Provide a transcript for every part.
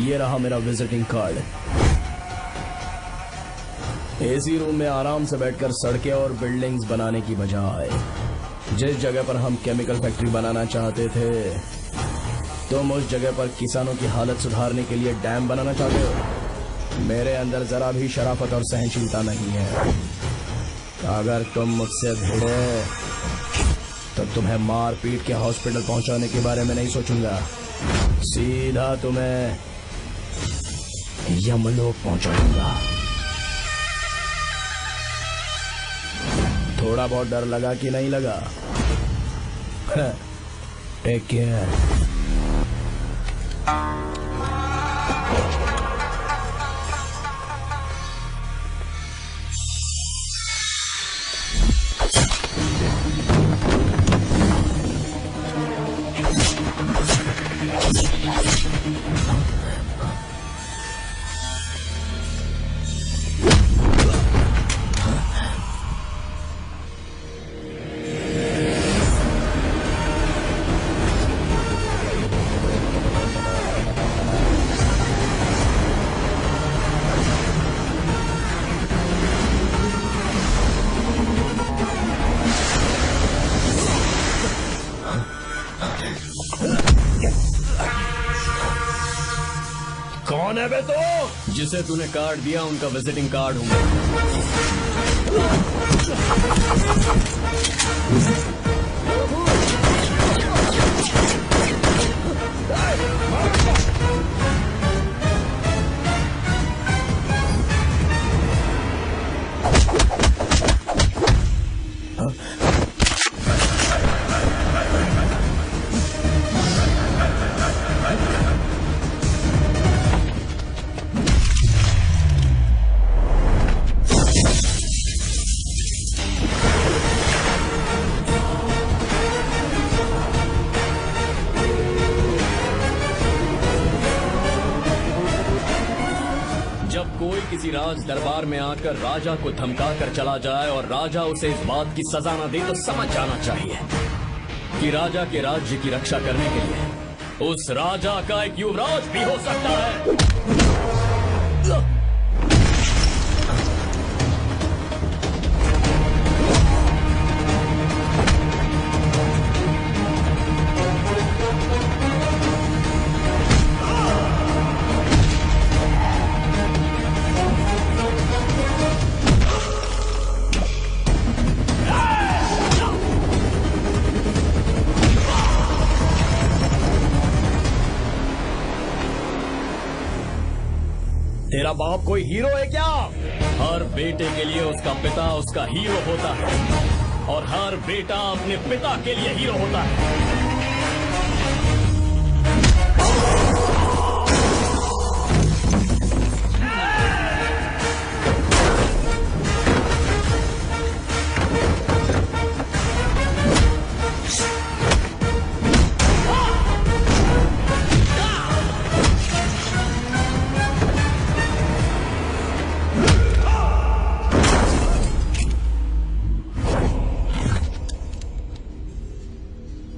ये रहा मेरा विजिटिंग कार्ड। एसी रूम में आराम से बैठकर सड़कें और बिल्डिंग्स बनाने की बजाय जिस जगह पर हम केमिकल फैक्ट्री बनाना चाहते थे, तुम उस जगह पर किसानों की हालत सुधारने के लिए डैम बनाना चाहते हो। मेरे अंदर जरा भी शराफत और सहनशीलता नहीं है। अगर तुम मुझसे भिड़े तो तुम्हें मार पीट के हॉस्पिटल पहुंचाने के बारे में नहीं सोचूंगा, सीधा तुम्हें यमलोक पहुंचाऊंगा। थोड़ा बहुत डर लगा कि नहीं लगा? Take care. कौन है बे तो? जिसे तूने कार्ड दिया उनका विजिटिंग कार्ड हूँ। कोई किसी राज दरबार में आकर राजा को धमका कर चला जाए और राजा उसे इस बात की सजा न दे तो समझ जाना चाहिए कि राजा के राज्य की रक्षा करने के लिए उस राजा का एक युवराज भी हो सकता है। तेरा बाप कोई हीरो है क्या? हर बेटे के लिए उसका पिता उसका हीरो होता है और हर बेटा अपने पिता के लिए हीरो होता है।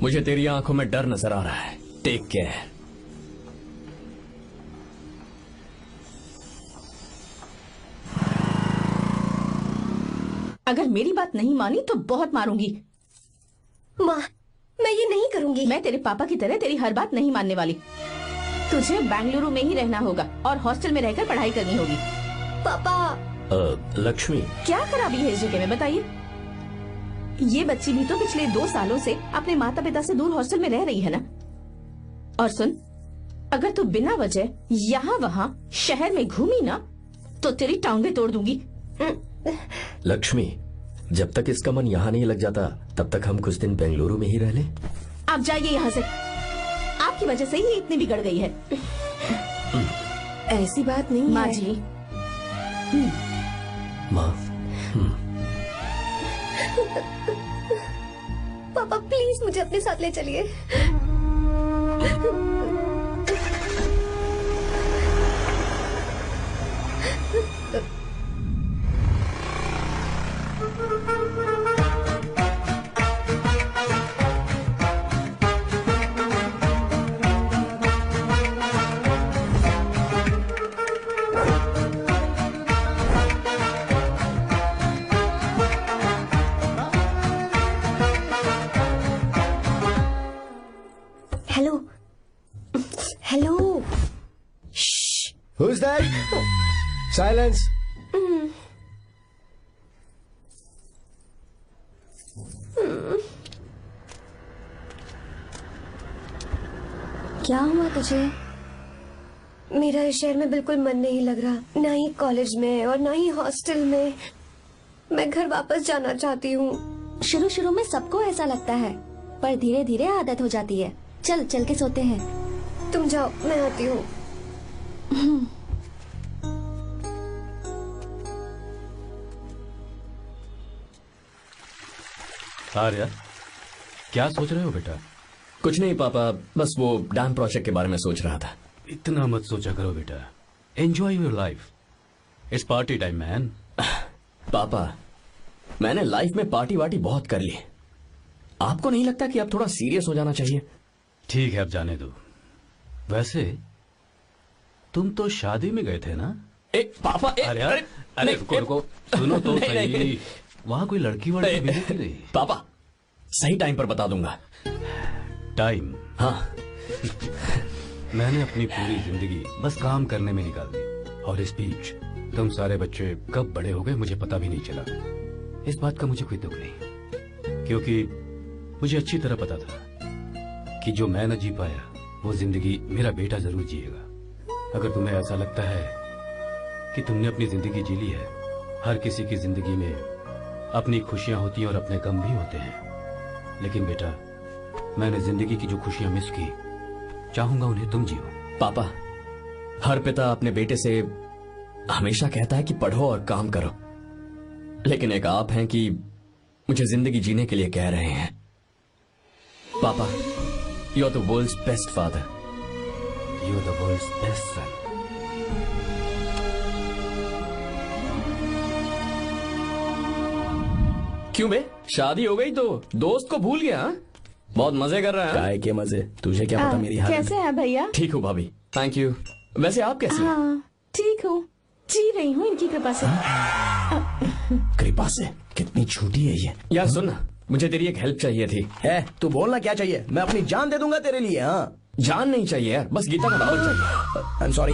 मुझे तेरी आंखों में डर नजर आ रहा है। Take care. अगर मेरी बात नहीं मानी तो बहुत मारूंगी। माँ, मैं ये नहीं करूंगी। मैं तेरे पापा की तरह तेरी हर बात नहीं मानने वाली। तुझे बेंगलुरु में ही रहना होगा और हॉस्टल में रहकर पढ़ाई करनी होगी। पापा। लक्ष्मी, क्या खराबी है इस जगह में बताइए? ये बच्ची भी तो पिछले 2 सालों से अपने माता पिता से दूर हॉस्टल में रह रही है ना। और सुन, अगर तू बिना वजह यहाँ वहाँ शहर में घूमी ना तो तेरी टांगें तोड़ दूंगी। लक्ष्मी, जब तक इसका मन यहाँ नहीं लग जाता तब तक हम कुछ दिन बेंगलुरु में ही रह लें। आप जाइए यहाँ से। आपकी वजह से ही इतनी बिगड़ गई है। ऐसी बात नहीं माँ है। जी। माँ, पापा प्लीज मुझे अपने साथ ले चलिए। साइलेंस। क्या हुआ तुझे? मेरा इस शहर में बिल्कुल मन नहीं लग रहा, ना ही कॉलेज में और ना ही हॉस्टल में। मैं घर वापस जाना चाहती हूँ। शुरू शुरू में सबको ऐसा लगता है, पर धीरे धीरे आदत हो जाती है। चल चल के सोते हैं। तुम जाओ, मैं आती हूँ। आर्या, क्या सोच रहे हो बेटा? कुछ नहीं पापा, बस वो डैम प्रोजेक्ट के बारे में सोच रहा था। इतना मत सोचा करो बेटा, enjoy your life. It's party time man. पापा, मैंने लाइफ में पार्टी वार्टी बहुत कर ली। आपको नहीं लगता कि अब थोड़ा सीरियस हो जाना चाहिए? ठीक है, अब जाने दो। वैसे तुम तो शादी में गए थे ना? पापा अरे अरे अरे, रुको रुको, सुनो तो सही। वहां कोई लड़की वड़की मिली थी नहीं? पापा, सही टाइम पर बता दूंगा। टाइम? हाँ। मैंने अपनी पूरी जिंदगी बस काम करने में निकाल दी, और इस बीच तुम सारे बच्चे कब बड़े हो गए मुझे पता भी नहीं चला। इस बात का मुझे कोई दुख नहीं, क्योंकि मुझे अच्छी तरह पता था कि जो मैं न जी पाया वो जिंदगी मेरा बेटा जरूर जिएगा। अगर तुम्हें ऐसा लगता है कि तुमने अपनी जिंदगी जी ली है, हर किसी की जिंदगी में अपनी खुशियां होती हैं और अपने गम भी होते हैं, लेकिन बेटा मैंने जिंदगी की जो खुशियां मिस की, चाहूंगा उन्हें तुम जियो। पापा, हर पिता अपने बेटे से हमेशा कहता है कि पढ़ो और काम करो, लेकिन एक आप हैं कि मुझे जिंदगी जीने के लिए कह रहे हैं। पापा, you are the world's best father. You are the world's best son. क्यों बे, शादी हो गई तो दोस्त को भूल गया? हाँ? बहुत मजे कर रहा है। काय के मजे, तुझे क्या पता मेरी हालत। कैसे है भैया? ठीक हूँ भाभी, थैंक यू। वैसे आप कैसे हैं? हाँ ठीक हूँ, जी रही हूँ इनकी कृपा से। कृपा से? कितनी झूठी है ये। यार सुन ना, मुझे तेरी एक हेल्प चाहिए थी। है तू बोलना क्या चाहिए, मैं अपनी जान दे दूंगा तेरे लिए। हाँ, जान नहीं चाहिए यार, बस गीता का नंबर चाहिए। I am sorry.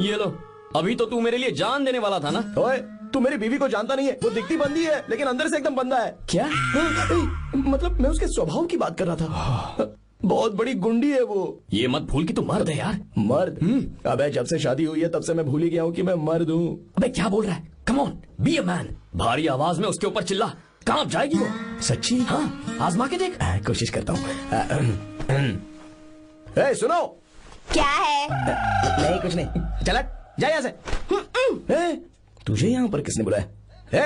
ये लो, अभी तो तू मेरे लिए जान देने वाला था ना। ओए, तू मेरी बीवी को जानता नहीं है, वो दिखती बंदी है लेकिन अंदर से एकदम बंदा है। क्या? मतलब मैं उसके स्वभाव की बात कर रहा था। बहुत बड़ी गुंडी है वो। ये मत भूल कि तू मर्द है यार। मर्द? अबे जब से शादी हुई है तब से मैं भूल ही गया हूँ कि मैं मर्द हूँ। अबे क्या बोल रहा है? Come on, be a man. भारी आवाज में उसके ऊपर चिल्ला, कांप जाएगी वो। सच्ची? हाँ, आजमा के देख। कोशिश करता हूँ। सुनो। क्या है? नहीं कुछ नहीं, चल जा यहाँ से। तुझे यहाँ पर किसने बुलाया?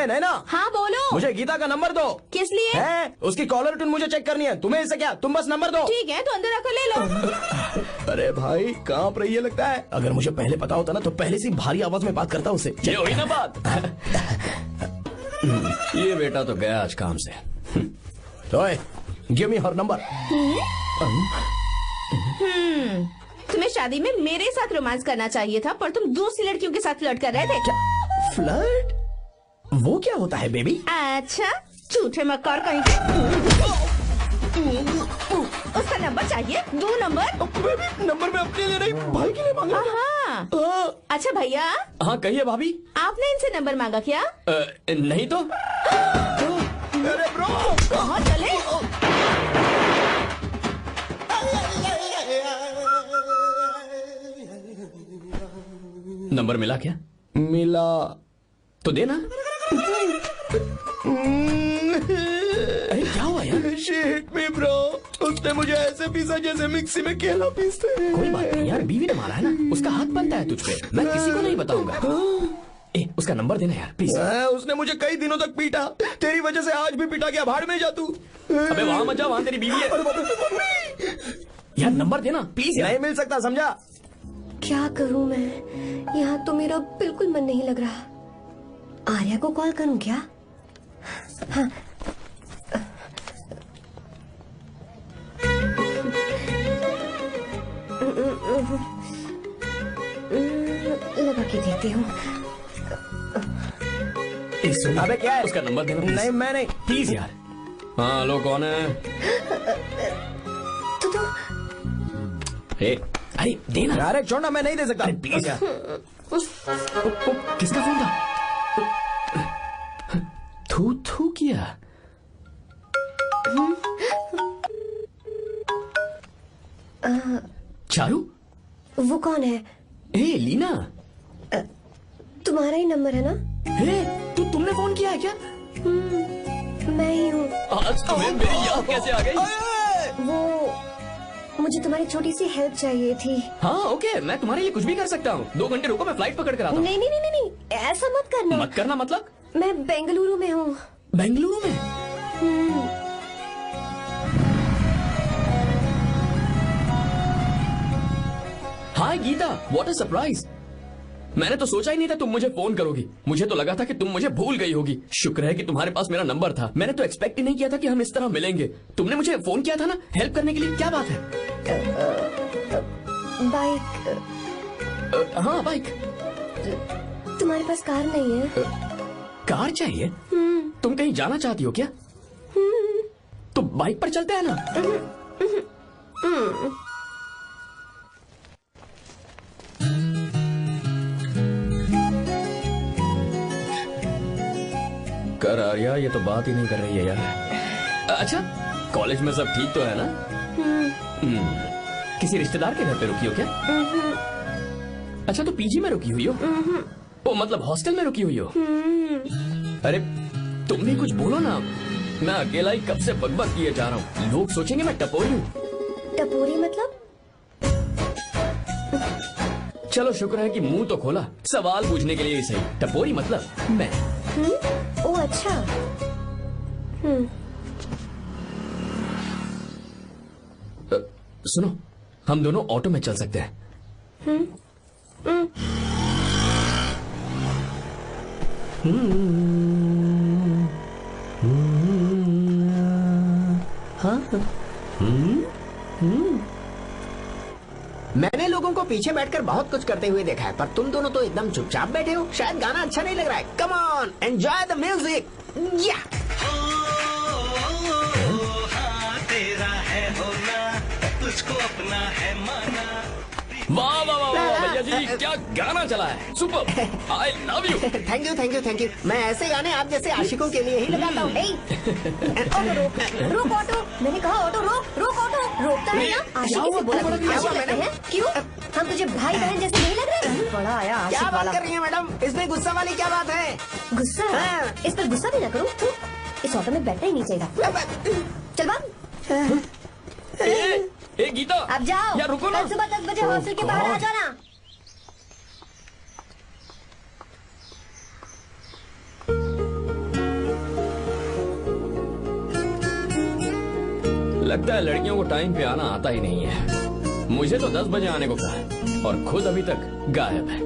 नैना। हाँ बोलो। मुझे गीता का नंबर दो। किस लिए? उसकी कॉलर ट्यून मुझे चेक करनी है। तुम्हें इससे क्या, तुम बस नंबर दो। ठीक है तो अंदर आकर ले लो। अरे भाई कांप रही है लगता है। अगर मुझे पहले पता होता ना तो पहले से भारी आवाज में बात करता उससे। ये हुई ना बात। ये बेटा तो गया आज काम से। ओए, गिव मी हर नंबर। तुम्हें शादी में मेरे साथ रोमांस करना चाहिए था, पर तुम दूसरी लड़कियों के साथ फ्लर्ट कर रहे थे। क्या फ्लर्ट? वो क्या होता है बेबी? अच्छा, झूठे मक्कार कहीं के। उसका नंबर चाहिए? दो नंबर। बेबी नंबर मैं अपने लिए नहीं, भाई के लिए मांगा। हाँ। अच्छा भैया। हाँ कहिए भाभी। आपने इनसे नंबर मांगा क्या? नहीं तो। अरे ब्रो, कहाँ चले? नंबर मिला क्या? मिला तो देना। अरे क्या हुआ यार? शिट मी ब्रो, उसने मुझे ऐसे पीसा जैसे मिक्सी में केला पीसते हैं। कोई बात नहीं यार, बीवी ने मारा है ना, उसका हाथ बनता है तुझ पे। मैं किसी को नहीं बताऊंगा। उसका नंबर देना यार प्लीज। उसने मुझे कई दिनों तक पीटा, तेरी वजह से आज भी पीटा गया। भाड़ में जा तू। अबे वहां मत जा, वहां तेरी बीवी है। यार नंबर देना प्लीज। नहीं मिल सकता, समझा? क्या करूं मैं, यहाँ तो मेरा बिल्कुल मन नहीं लग रहा। आर्या को कॉल करूं क्या? हाँ। लगा के देती हूँ। अबे क्या है? उसका नंबर देना please। नहीं मैं नहीं। प्लीज यार। हाँ लो, कौन है? तो अरे देना। अरे छोड़ना, मैं नहीं दे सकता। प्लीज यार। किसका फोन था? थू थू किया। चारू, वो कौन है? ए लीना, तुम्हारा ही नंबर है ना? तुमने फोन किया है क्या? मैं ही हूँ। आज तुम्हें मेरी याद कैसे आ गई? वो मुझे तुम्हारी छोटी सी हेल्प चाहिए थी। हाँ ओके, मैं तुम्हारे लिए कुछ भी कर सकता हूँ। 2 घंटे रुको, मैं फ्लाइट पकड़ कर आता हूँ। नहीं नहीं नहीं नहीं नहीं, ऐसा मत करना। मत करना मतलब? मैं बेंगलुरु में हूँ। बेंगलुरु में? हाय गीता, व्हाट अ सरप्राइज। मैंने तो सोचा ही नहीं था तुम मुझे फोन करोगी। मुझे तो लगा था कि तुम मुझे भूल गई होगी। शुक्र है कि तुम्हारे पास मेरा नंबर था। मैंने तो एक्सपेक्ट ही नहीं किया था कि हम इस तरह मिलेंगे। तुमने मुझे फोन किया था ना हेल्प करने के लिए, क्या बात है? बाइक। हाँ बाइक। तुम्हारे पास कार नहीं है? कार चाहिए? तुम कहीं जाना चाहती हो क्या? तो बाइक पर चलते हैं ना। कर आर्या, ये तो बात ही नहीं कर रही है यार। अच्छा, कॉलेज में सब ठीक तो है ना? किसी रिश्तेदार के घर पे रुकी हो क्या? अच्छा, तो पीजी में रुकी हुई हो? ओ मतलब हॉस्टल में रुकी हुई हो? अरे तुम भी कुछ बोलो ना। मैं अकेला ही कब से बकबक किए जा रहा हूँ। लोग सोचेंगे मैं टपोरी हूँ। टपोरी मतलब? चलो शुक्र है कि मुंह तो खोला, सवाल पूछने के लिए ही सही। टपोरी मतलब मैं। ओ अच्छा। सुनो, हम दोनों ऑटो में चल सकते हैं। मैंने लोगों को पीछे बैठकर बहुत कुछ करते हुए देखा है, पर तुम दोनों तो एकदम चुपचाप बैठे हो। शायद गाना अच्छा नहीं लग रहा है। Come on, enjoy the music. या तेरा है होना, तुझको अपना है माना। वाह वाह वाह वाह भैया जी, क्या गाना चला है। Super, I love you. Thank you thank you thank you. मैं ऐसे गाने आप जैसे आशिकों के लिए ही लगाता हूँ। ऑटो रोक, रोक ऑटो। मैंने कहा ऑटो रोक, रोक ऑटो। रोकता है ना? आशिकी से बोला था। क्या हुआ मैडम? क्यों? हम तुझे भाई बहन जैसे नहीं लग रहे? बड़ा आया क्या आशिक बात वाला। कर रही है मैडम? इसमें गुस्सा वाली क्या बात है? गुस्सा? हाँ। इस पर गुस्सा भी ना करो। इस ऑटो में बैठना ही नहीं चाहिए। चल बात। ए गीता, अब जाओ। यार रुको ना। कल सुबह 10 बजे हॉस्टल के बाहर आ जाना। लगता है लड़कियों को टाइम पे आना आता ही नहीं है। मुझे तो 10 बजे आने को कहा है और खुद अभी तक गायब है।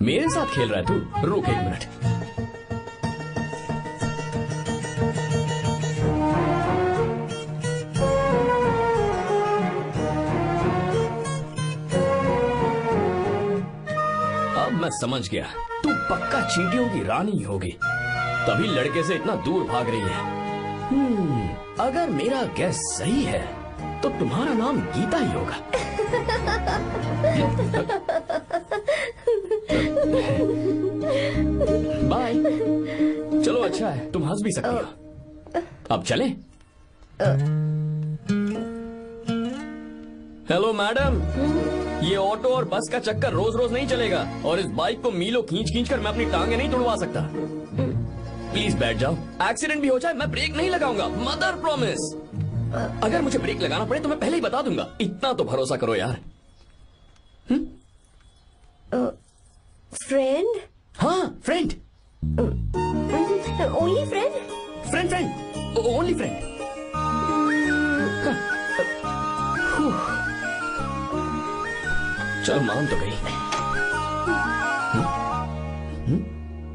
मेरे साथ खेल रहा है तू? रुक 1 मिनट। अब मैं समझ गया, तू पक्का चींटियों की रानी होगी, तभी लड़के से इतना दूर भाग रही है। अगर मेरा गैस सही है तो तुम्हारा नाम गीता ही होगा। बाय। चलो अच्छा है, तुम हंस भी सकती हो। अब चलें? हेलो मैडम, ये ऑटो और बस का चक्कर रोज रोज नहीं चलेगा और इस बाइक को मीलों खींच खींच कर मैं अपनी टांगे नहीं तुड़वा सकता। प्लीज बैठ जाओ। एक्सीडेंट भी हो जाए मैं ब्रेक नहीं लगाऊंगा, मदर प्रॉमिस। अगर मुझे ब्रेक लगाना पड़े तो मैं पहले ही बता दूंगा। इतना तो भरोसा करो यार। फ्रेंड? हाँ friend. Only friend? Friend friend, only friend. चलो मान तो गई।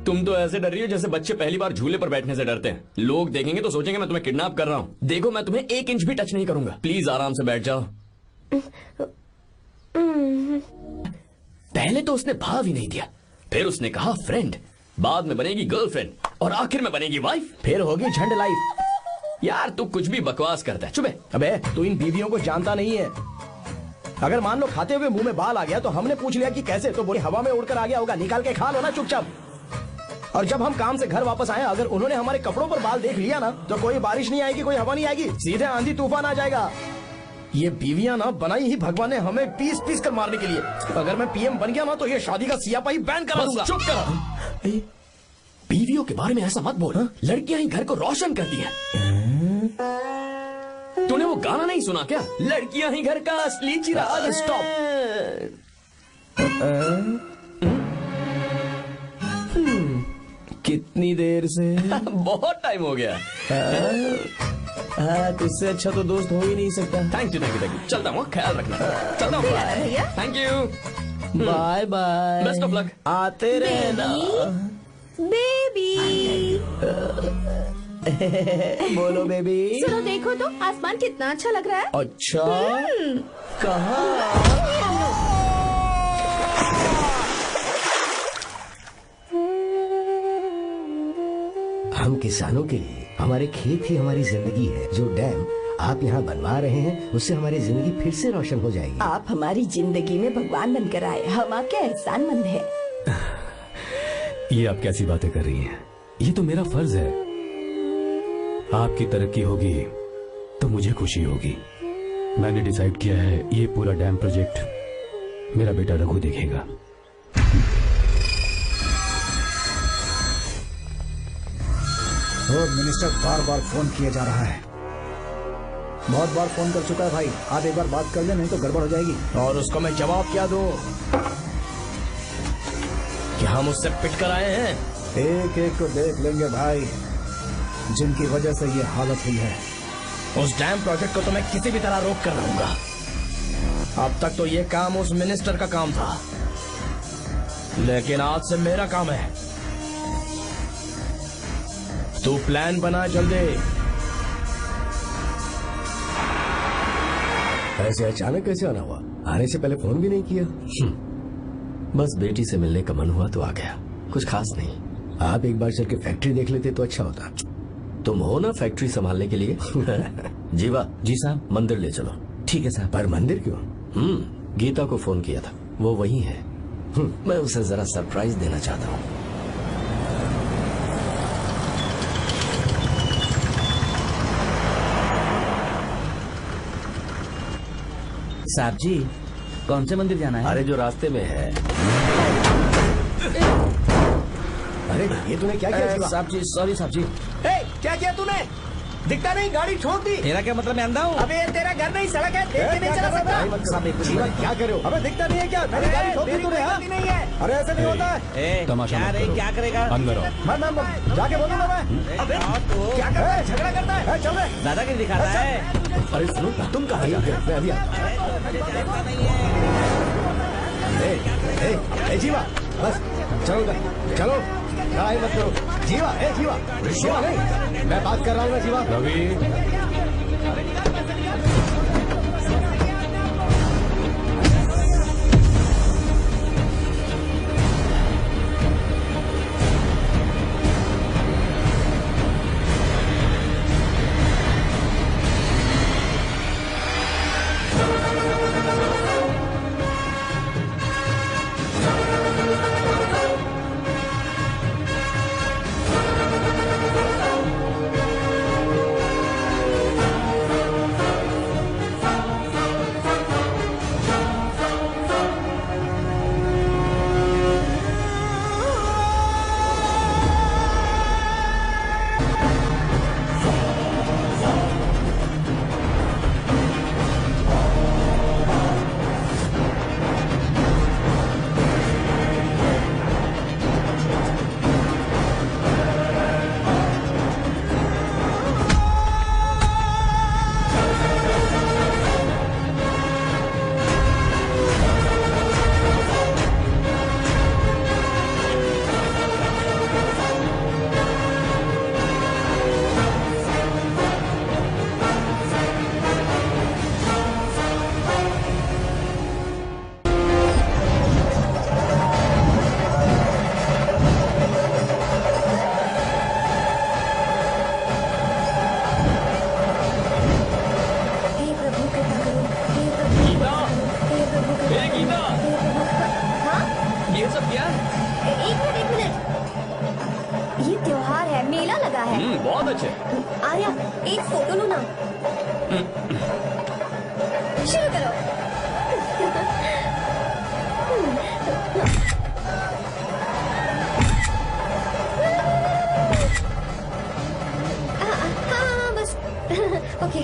तुम तो ऐसे डर रही हो जैसे बच्चे पहली बार झूले पर बैठने से डरते हैं। लोग देखेंगे तो सोचेंगे मैं तुम्हें किडनैप कर रहा हूँ। देखो मैं तुम्हें 1 इंच भी टच नहीं करूंगा। प्लीज आराम से बैठ जाओ। पहले तो उसने भाव ही नहीं दिया, फिर उसने कहा फ्रेंड, बाद में बनेगी गर्लफ्रेंड और आखिर में बनेगी वाइफ, फिर होगी झंड लाइफ। यार तू कुछ भी बकवास करता है, चुप है। अबे तू इन बीवियों को जानता नहीं है। अगर मान लो खाते हुए मुंह में बाल आ गया तो हमने पूछ लिया कि कैसे, तो बोले हवा में उड़कर आ गया होगा, निकाल के खा लो ना चुपचाप। और जब हम काम से घर वापस आए, अगर उन्होंने हमारे कपड़ों पर बाल देख लिया ना, तो कोई बारिश नहीं आएगी, कोई हवा नहीं आएगी, सीधे आंधी तूफान आ जाएगा। ये बीवियां ना बनाई ही भगवान ने हमें पीस पीस कर मारने के लिए। अगर मैं पीएम बन गया ना तो ये शादी का सियापाही बैन करा दूंगा। चुप कर। बीवियों के बारे में ऐसा मत बोल, लड़कियां ही घर को रोशन करती हैं। तूने वो गाना नहीं सुना क्या, लड़कियां ही घर का असली चिराग। स्टॉप। कितनी देर से? बहुत टाइम हो गया। तुझसे अच्छा तो दोस्त हो ही नहीं सकता। थैंक यू, चलता हूँ, ख्याल रखना। चलता हूँ, भैया। Thank you, bye bye, best of luck. आते रहना बेबी। बोलो बेबी। सुनो, देखो तो आसमान कितना अच्छा लग रहा है। अच्छा, कहाँ? हम किसानों के लिए हमारे खेत ही हमारी जिंदगी है। जो डैम आप यहाँ बनवा रहे हैं, उससे हमारी जिंदगी फिर से रोशन हो जाएगी। आप हमारी जिंदगी में भगवान बनकर आए, हम आपके एहसानमंद हैं। ये आप कैसी बातें कर रही हैं? ये तो मेरा फर्ज है। आपकी तरक्की होगी तो मुझे खुशी होगी। मैंने डिसाइड किया है, ये पूरा डैम प्रोजेक्ट मेरा बेटा रघु देखेगा। और मिनिस्टर बार बार फोन किया जा रहा है। बहुत बार फोन कर चुका है भाई, आप एक बार बात कर ले, नहीं तो गड़बड़ हो जाएगी। और उसको मैं जवाब क्या दूं कि हम उससे पिट कर आए हैं? एक एक को देख लेंगे भाई, जिनकी वजह से ये हालत हुई है। उस डैम प्रोजेक्ट को तो मैं किसी भी तरह रोक कर रहूंगा। अब तक तो ये काम उस मिनिस्टर का काम था, लेकिन आज से मेरा काम है। तू प्लान बना जल्दी। ऐसे अचानक कैसे आना हुआ? आने से पहले फोन भी नहीं किया? बस बेटी से मिलने का मन हुआ तो आ गया, कुछ खास नहीं। आप एक बार चल के फैक्ट्री देख लेते तो अच्छा होता। तुम हो ना फैक्ट्री संभालने के लिए। जीवा जी साहब। मंदिर ले चलो। ठीक है साहब। पर मंदिर क्यों? गीता को फोन किया था, वो वही है। मैं उसे जरा सरप्राइज देना चाहता हूँ। साहब जी, कौन से मंदिर जाना है? अरे जो रास्ते में है। अरे ये तूने क्या किया? साहब जी, सॉरी साहब जी। क्या किया तूने? दिखता नहीं, गाड़ी छोड़ दी। तेरा क्या मतलब, मैं अंधा हूँ? अबे ये तेरा घर नहीं, सड़क है, देख के नहीं चला सकता। क्या कर रहे हो? अबे दिखता नहीं है क्या? मेरी गाड़ी ठोक दी तूने? हाँ? नहीं है। अरे ऐसे नहीं होता है। तमाशा क्या मत रे, करो। क्या करेगा? अंदर आओ। मैं जाके बोलूंगा मैं। अबे क्या करता है? झगड़ा करता है? चल रहे। दादागिरी दिखाता है। अरे सुनो, तुम कहाँ जा रहे हो? मैं अभी जीवा, बस चलो उधर, चलो लड़ाई मत करो। जीवा, जीवा, जीवा नहीं, मैं बात कर रहा हूँ ना जीवा। रवि, बहुत अच्छे। आर्या, एक फोटो लो ना। शुरू करो। हाँ बस ओके।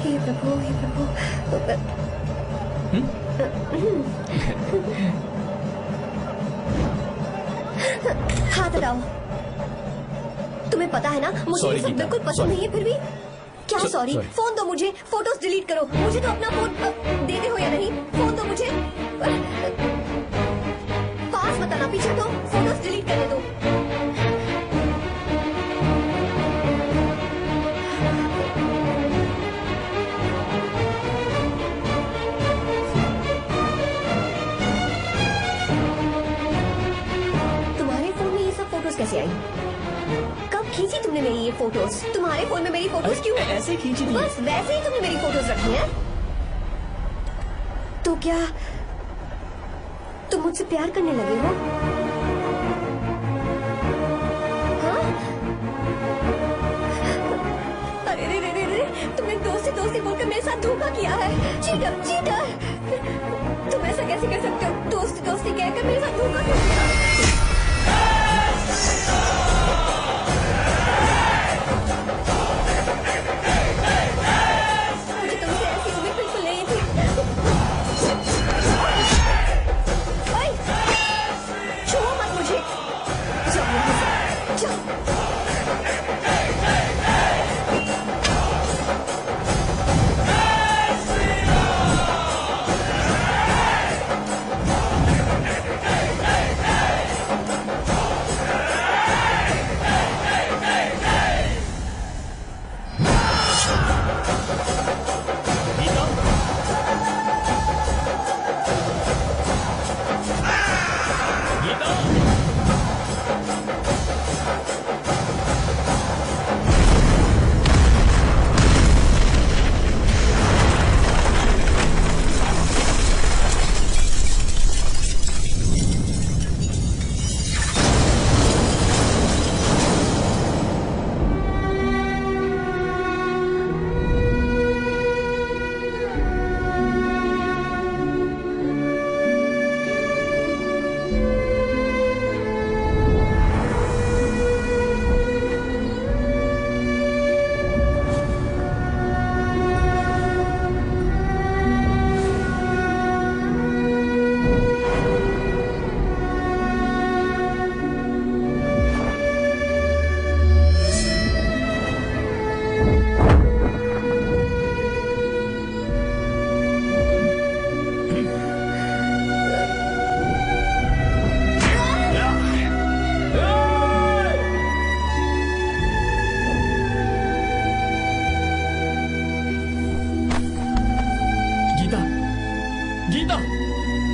हे प्रभु, हे प्रभु। हाथ हटाओ। तुम्हें पता है ना मुझे ये सब बिल्कुल पसंद नहीं है, फिर भी क्या सॉरी? फोन दो मुझे, फोटोज डिलीट करो। मुझे तो अपना फोन देते हो या नहीं? फोन दो मुझे। पास मत आना, पीछे तो फोटोज डिलीट करने दो। तुम्हारे फोन में ये सब फोटोज कैसे आई? कब खींची तुमने मेरी ये फोटोज? तुम्हारे फोन में मेरी फोटोज क्यों है? ऐसे खींची थी। बस वैसे ही तुमने मेरी फोटोज रखी हैं। तो क्या तुम मुझसे प्यार करने लगे हो? हाँ? अरे रे रे रे रे, तुमने दोस्ती दोस्ती बोलकर मेरे साथ धोखा किया है। चीटर चीटर, तुम ऐसा कैसे कर सकते हो? दोस्ती दोस्ती कहकर मेरे साथ धोखा क्यों किया? मुझे तुमसे ऐसी उम्मीद बिल्कुल नहीं थी। ओए, छुओ मत मुझे। जाओ यहाँ से, जाओ।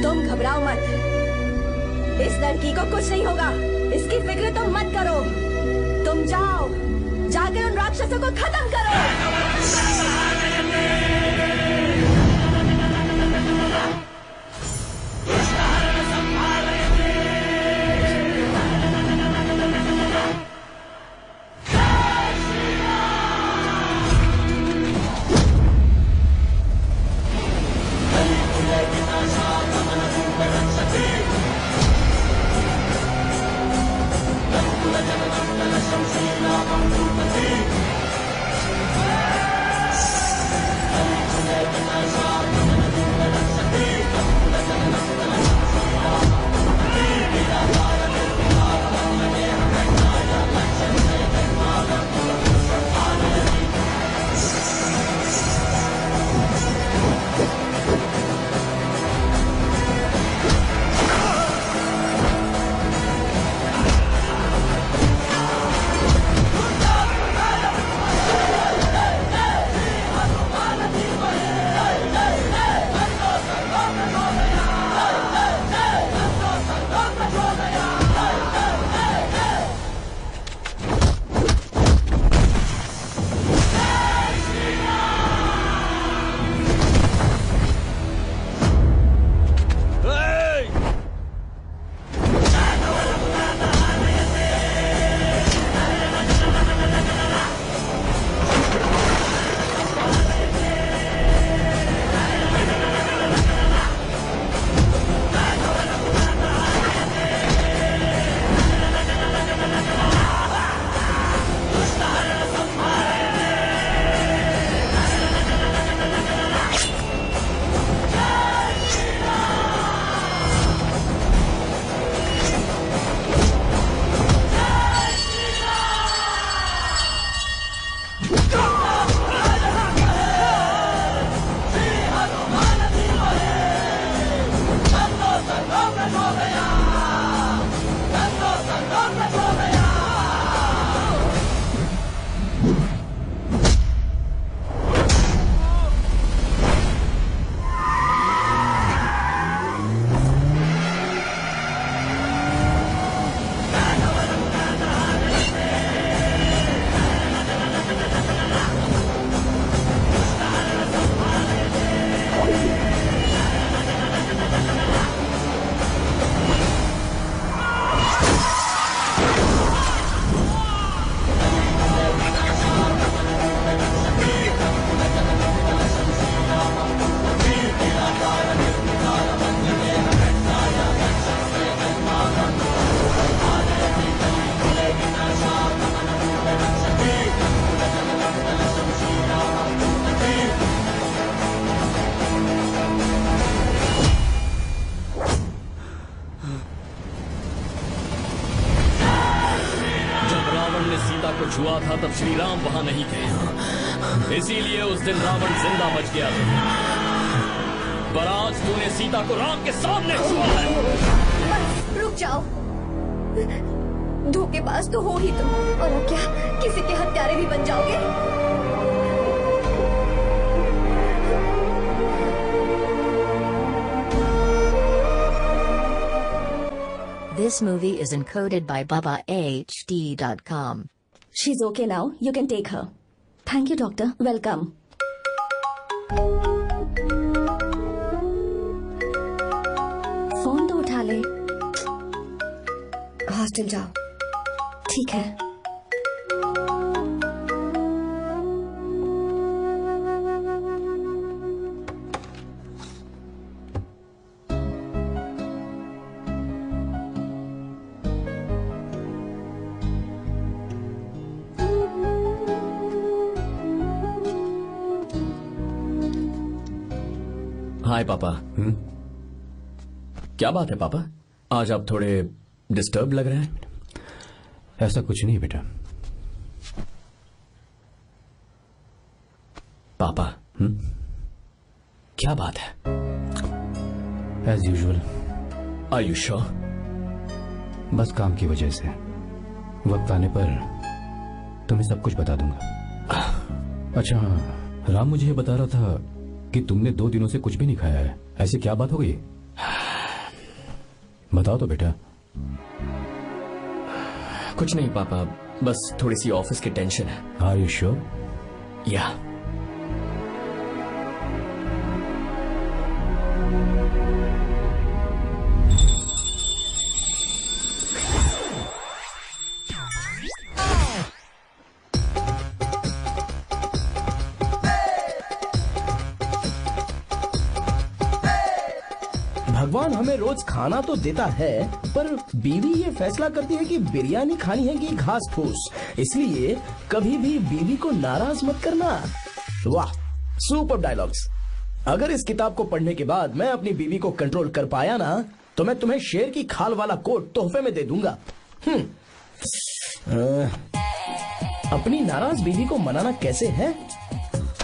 तुम घबराओ मत, इस लड़की को कुछ नहीं होगा, इसकी फिक्र तुम मत करो। तुम जाओ, जाकर उन राक्षसों को खत्म करो। को छुआ था तब श्री राम वहां नहीं थे, इसीलिए उस दिन रावण जिंदा बच गया था। पर आज तूने सीता को राम के सामने छुआ है। रुक जाओ, धोखेबाज तो हो ही तुम, और अब क्या किसी के हत्यारे भी बन जाओगे? This movie is encoded by BabaHD.com. She's okay now. You can take her. Thank you doctor. Welcome. Phone तो उठा ले। हॉस्टल जाओ। ठीक है। हाय पापा। क्या बात है पापा, आज आप थोड़े डिस्टर्ब लग रहे हैं। ऐसा कुछ नहीं बेटा। पापा क्या बात है? As usual. Are you sure? बस काम की वजह से। वक्त आने पर तुम्हें सब कुछ बता दूंगा। अच्छा हाँ, राम मुझे ये बता रहा था कि तुमने 2 दिनों से कुछ भी नहीं खाया है। ऐसी क्या बात हो गई? बताओ तो बेटा। कुछ नहीं पापा, बस थोड़ी सी ऑफिस की टेंशन है। Are you sure? या। भगवान हमें रोज खाना तो देता है, पर बीवी ये फैसला करती है कि बिरयानी खानी है कि घास फूस। इसलिए कभी भी बीवी को नाराज मत करना। वाह, सुपर डायलॉग्स। अगर इस किताब को पढ़ने के बाद मैं अपनी बीवी को कंट्रोल कर पाया ना, तो मैं तुम्हें शेर की खाल वाला कोट तोहफे में दे दूंगा। अपनी नाराज बीवी को मनाना कैसे है?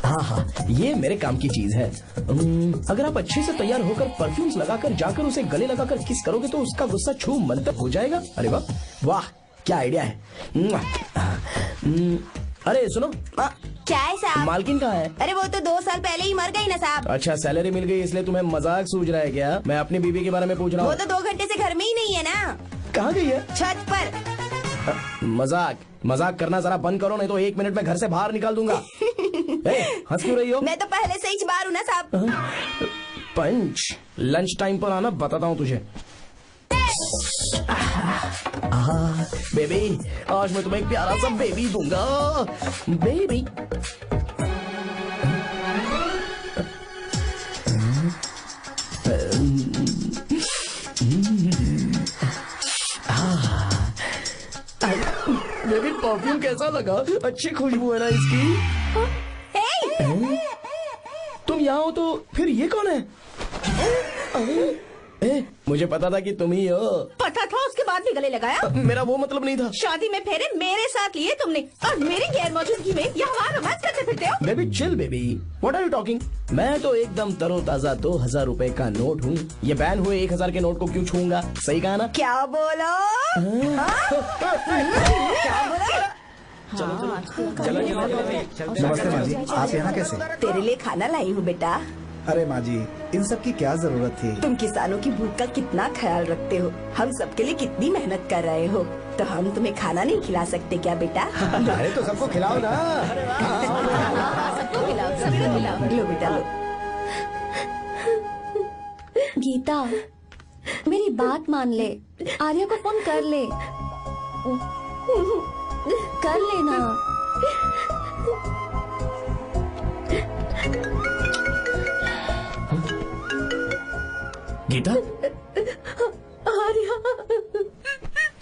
हाँ, ये मेरे काम की चीज है। अगर आप अच्छे से तैयार होकर परफ्यूम्स लगाकर जाकर उसे गले लगाकर किस करोगे तो उसका गुस्सा छू मंतर हो जाएगा। अरे वाह वाह, क्या आइडिया है। अरे सुनो। क्या है साहब? मालकिन कहाँ है? अरे वो तो 2 साल पहले ही मर गई ना साहब। अच्छा, सैलरी मिल गई इसलिए तुम्हें मजाक सूझ रहा है क्या? मैं अपनी बीवी के बारे में पूछ रहा हूँ। वो तो 2 घंटे से घर में ही नहीं है ना। कहाँ गई है? छत पर। मजाक करना जरा बंद करो, नहीं तो 1 मिनट में घर से बाहर निकाल दूंगा। हंस क्यों रही हो? मैं तो पहले से ही बाहर हूँ ना साहब। पंच, लंच टाइम पर आना, बताता हूँ तुझे। बेबी, आज मैं तुम्हें एक प्यारा सा बेबी दूंगा। बेबी। बेबी, परफ्यूम कैसा लगा? अच्छी खुशबू है ना इसकी। तुम यहाँ हो तो फिर ये कौन है? मुझे पता था कि तुम ही हो। पता था, उसके बाद भी गले लगाया? मेरा वो मतलब नहीं था। शादी में फेरे मेरे साथ लिए तुमने, और मेरी गैर मौजूदगी में यहाँ रोमांस करते फिरते हो। Baby chill baby, what are you talking? मैं तो एकदम तरोताजा 2000 रुपए का नोट हूँ। ये बैन हुए 1000 के नोट को क्यों छूऊंगा? सही कहा ना? क्या बोलो? क्या बोलो? नमस्ते माँ जी, आप यहाँ कैसे? तेरे लिए खाना लाई हूँ बेटा। अरे माँ जी, इन सब की क्या जरूरत थी? तुम किसानों की भूख का कितना ख्याल रखते हो, हम सबके लिए कितनी मेहनत कर रहे हो, तो हम तुम्हें खाना नहीं खिला सकते क्या बेटा? अरे तो सबको खिलाओ ना। सबको खिलाओ, सबको खिलाओ। लो बेटा लो। गीता, मेरी बात मान ले, आर्या को फोन कर ले। कर लेना। गीता? आर्या।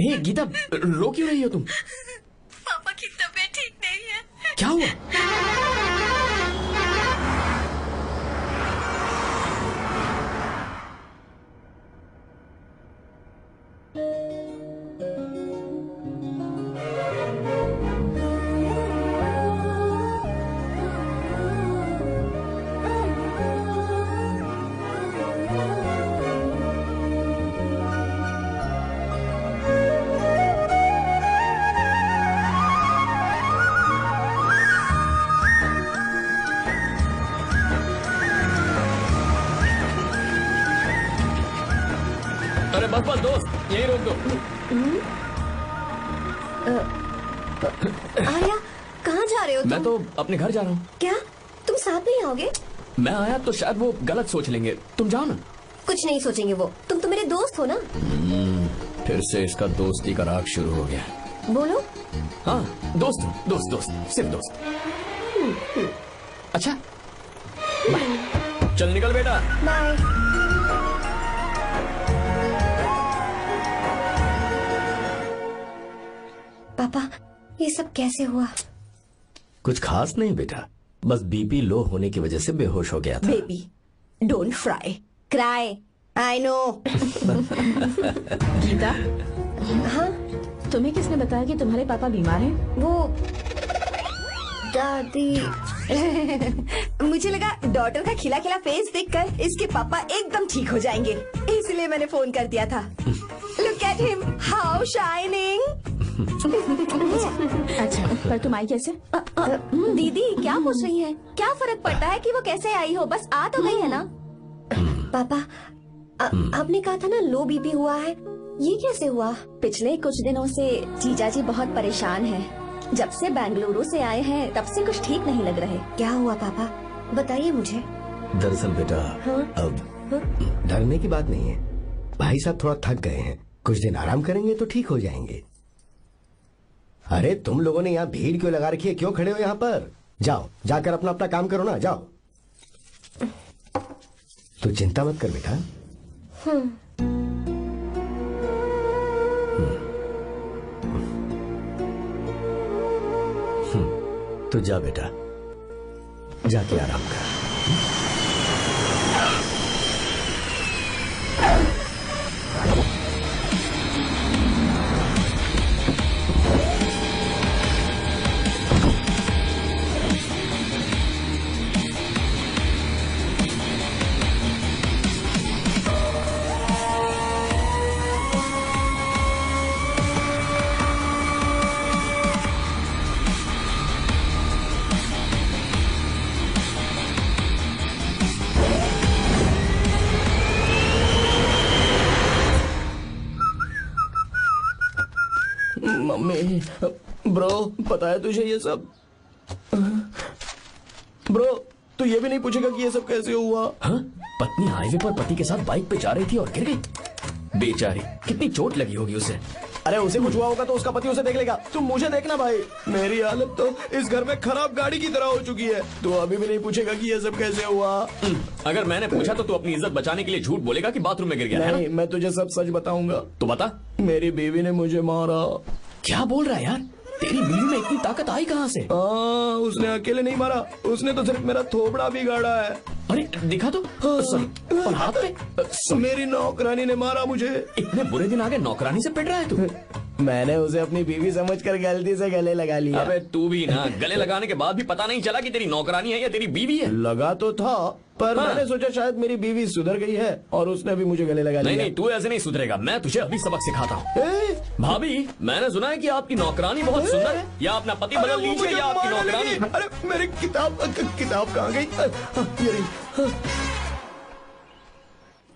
हे गीता, रो क्यों रही हो तुम? पापा की तबीयत ठीक नहीं है। क्या हुआ? बस बस दोस्त, यही रोक दो। आर्या, कहाँ जा रहे हो तुम? मैं तो अपने घर जा रहा हूँ। क्या तुम साथ नहीं आओगे? मैं आया तो शायद वो गलत सोच लेंगे, तुम जाओ ना। कुछ नहीं सोचेंगे वो, तुम तो मेरे दोस्त हो ना। फिर से इसका दोस्ती का राग शुरू हो गया। बोलो। हाँ, दोस्त दोस्त दोस्त, सिर्फ दोस्त। अच्छा, बाय। चल निकल बेटा। बाय। पापा, ये सब कैसे हुआ? कुछ खास नहीं बेटा, बस बीपी लो होने की वजह से बेहोश हो गया था। Baby, don't fry, cry, I know. Geeta, हाँ? तुम्हें किसने बताया कि तुम्हारे पापा बीमार हैं? वो दादी। मुझे लगा डॉटर का खिला खिला फेस देखकर इसके पापा एकदम ठीक हो जाएंगे, इसलिए मैंने फोन कर दिया था। Look at him, how shining. अच्छा, पर तुम आई कैसे? दीदी क्या पूछ रही है? क्या फर्क पड़ता है कि वो कैसे आई हो, बस आ तो गई है ना। पापा, आपने कहा था ना लो बीपी हुआ है, ये कैसे हुआ? पिछले कुछ दिनों से जीजा जी बहुत परेशान हैं। जब से बेंगलुरु से आए हैं तब से कुछ ठीक नहीं लग रहे। क्या हुआ पापा, बताइए मुझे। दरअसल बेटा, अब डरने की बात नहीं है। भाई साहब थोड़ा थक गए हैं, कुछ दिन आराम करेंगे तो ठीक हो जाएंगे। अरे तुम लोगों ने यहाँ भीड़ क्यों लगा रखी है, क्यों खड़े हो यहाँ पर? जाओ, जाकर अपना अपना काम करो ना, जाओ। तू चिंता मत कर बेटा। तू जा बेटा, जाके आराम कर। मम्मी, ब्रो, पता है तुझे ये सब? ब्रो, तू ये भी नहीं पूछेगा कि ये सब कैसे हुआ? हाँ? पत्नी हाईवे पर पति के साथ बाइक पे जा रही थी और गिर गई। बेचारी, कितनी चोट लगी होगी उसे। अरे उसे कुछ हुआ होगा तो उसका पति उसे देख लेगा, तुम मुझे देखना भाई। मेरी हालत तो इस घर में खराब गाड़ी की तरह हो चुकी है। तू अभी भी नहीं पूछेगा कि ये सब कैसे हुआ? अगर मैंने पूछा तो तू अपनी इज्जत बचाने के लिए झूठ बोलेगा कि बाथरूम में गिर गया। नहीं, मैं तुझे सब सच बताऊंगा। तो बता। मेरी बीवी ने मुझे मारा। क्या बोल रहा है यार? तेरी बीवी में इतनी ताकत आई कहाँ से? उसने अकेले नहीं मारा, उसने तो सिर्फ मेरा थोबड़ा बिगाड़ा है। अरे दिखा तो। सॉरी, और हाथ पे? मेरी नौकरानी ने मारा मुझे। इतने बुरे दिन आगे नौकरानी से पिट रहा है तू? मैंने उसे अपनी बीवी समझकर गलती से गले लगा लिया। अबे तू भी ना, गले लगाने के बाद भी पता नहीं चला कि तेरी नौकरानी है या तेरी बीवी है। लगा तो था, पर मैंने सोचा शायद मेरी बीवी सुधर गई है और उसने भी मुझे गले लगा लिया। नहीं नहीं, तू ऐसे नहीं सुधरेगा, मैं तुझे अभी सबक सिखाता हूँ। भाभी, मैंने सुना है कि आपकी नौकरानी बहुत सुंदर है, या अपना पति बदल लीजिए या आपकी नौकरानी। अरे मेरी किताब कहाँ गई?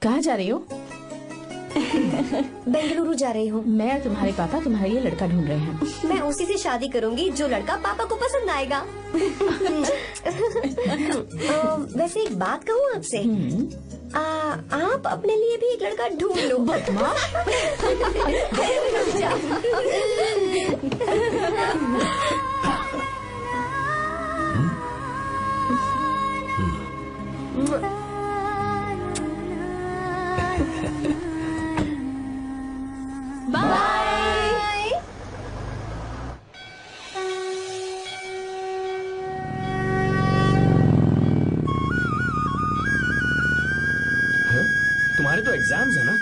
कहाँ जा रही हो? बेंगलुरु जा रही हूँ। मैं और तुम्हारे पापा तुम्हारे लिए लड़का ढूंढ रहे हैं। मैं उसी से शादी करूंगी जो लड़का पापा को पसंद आएगा। वैसे एक बात कहूँ आपसे, आप अपने लिए भी एक लड़का ढूंढ लो। बदमाश। बाय। तुम्हारे तो एग्जाम्स है ना?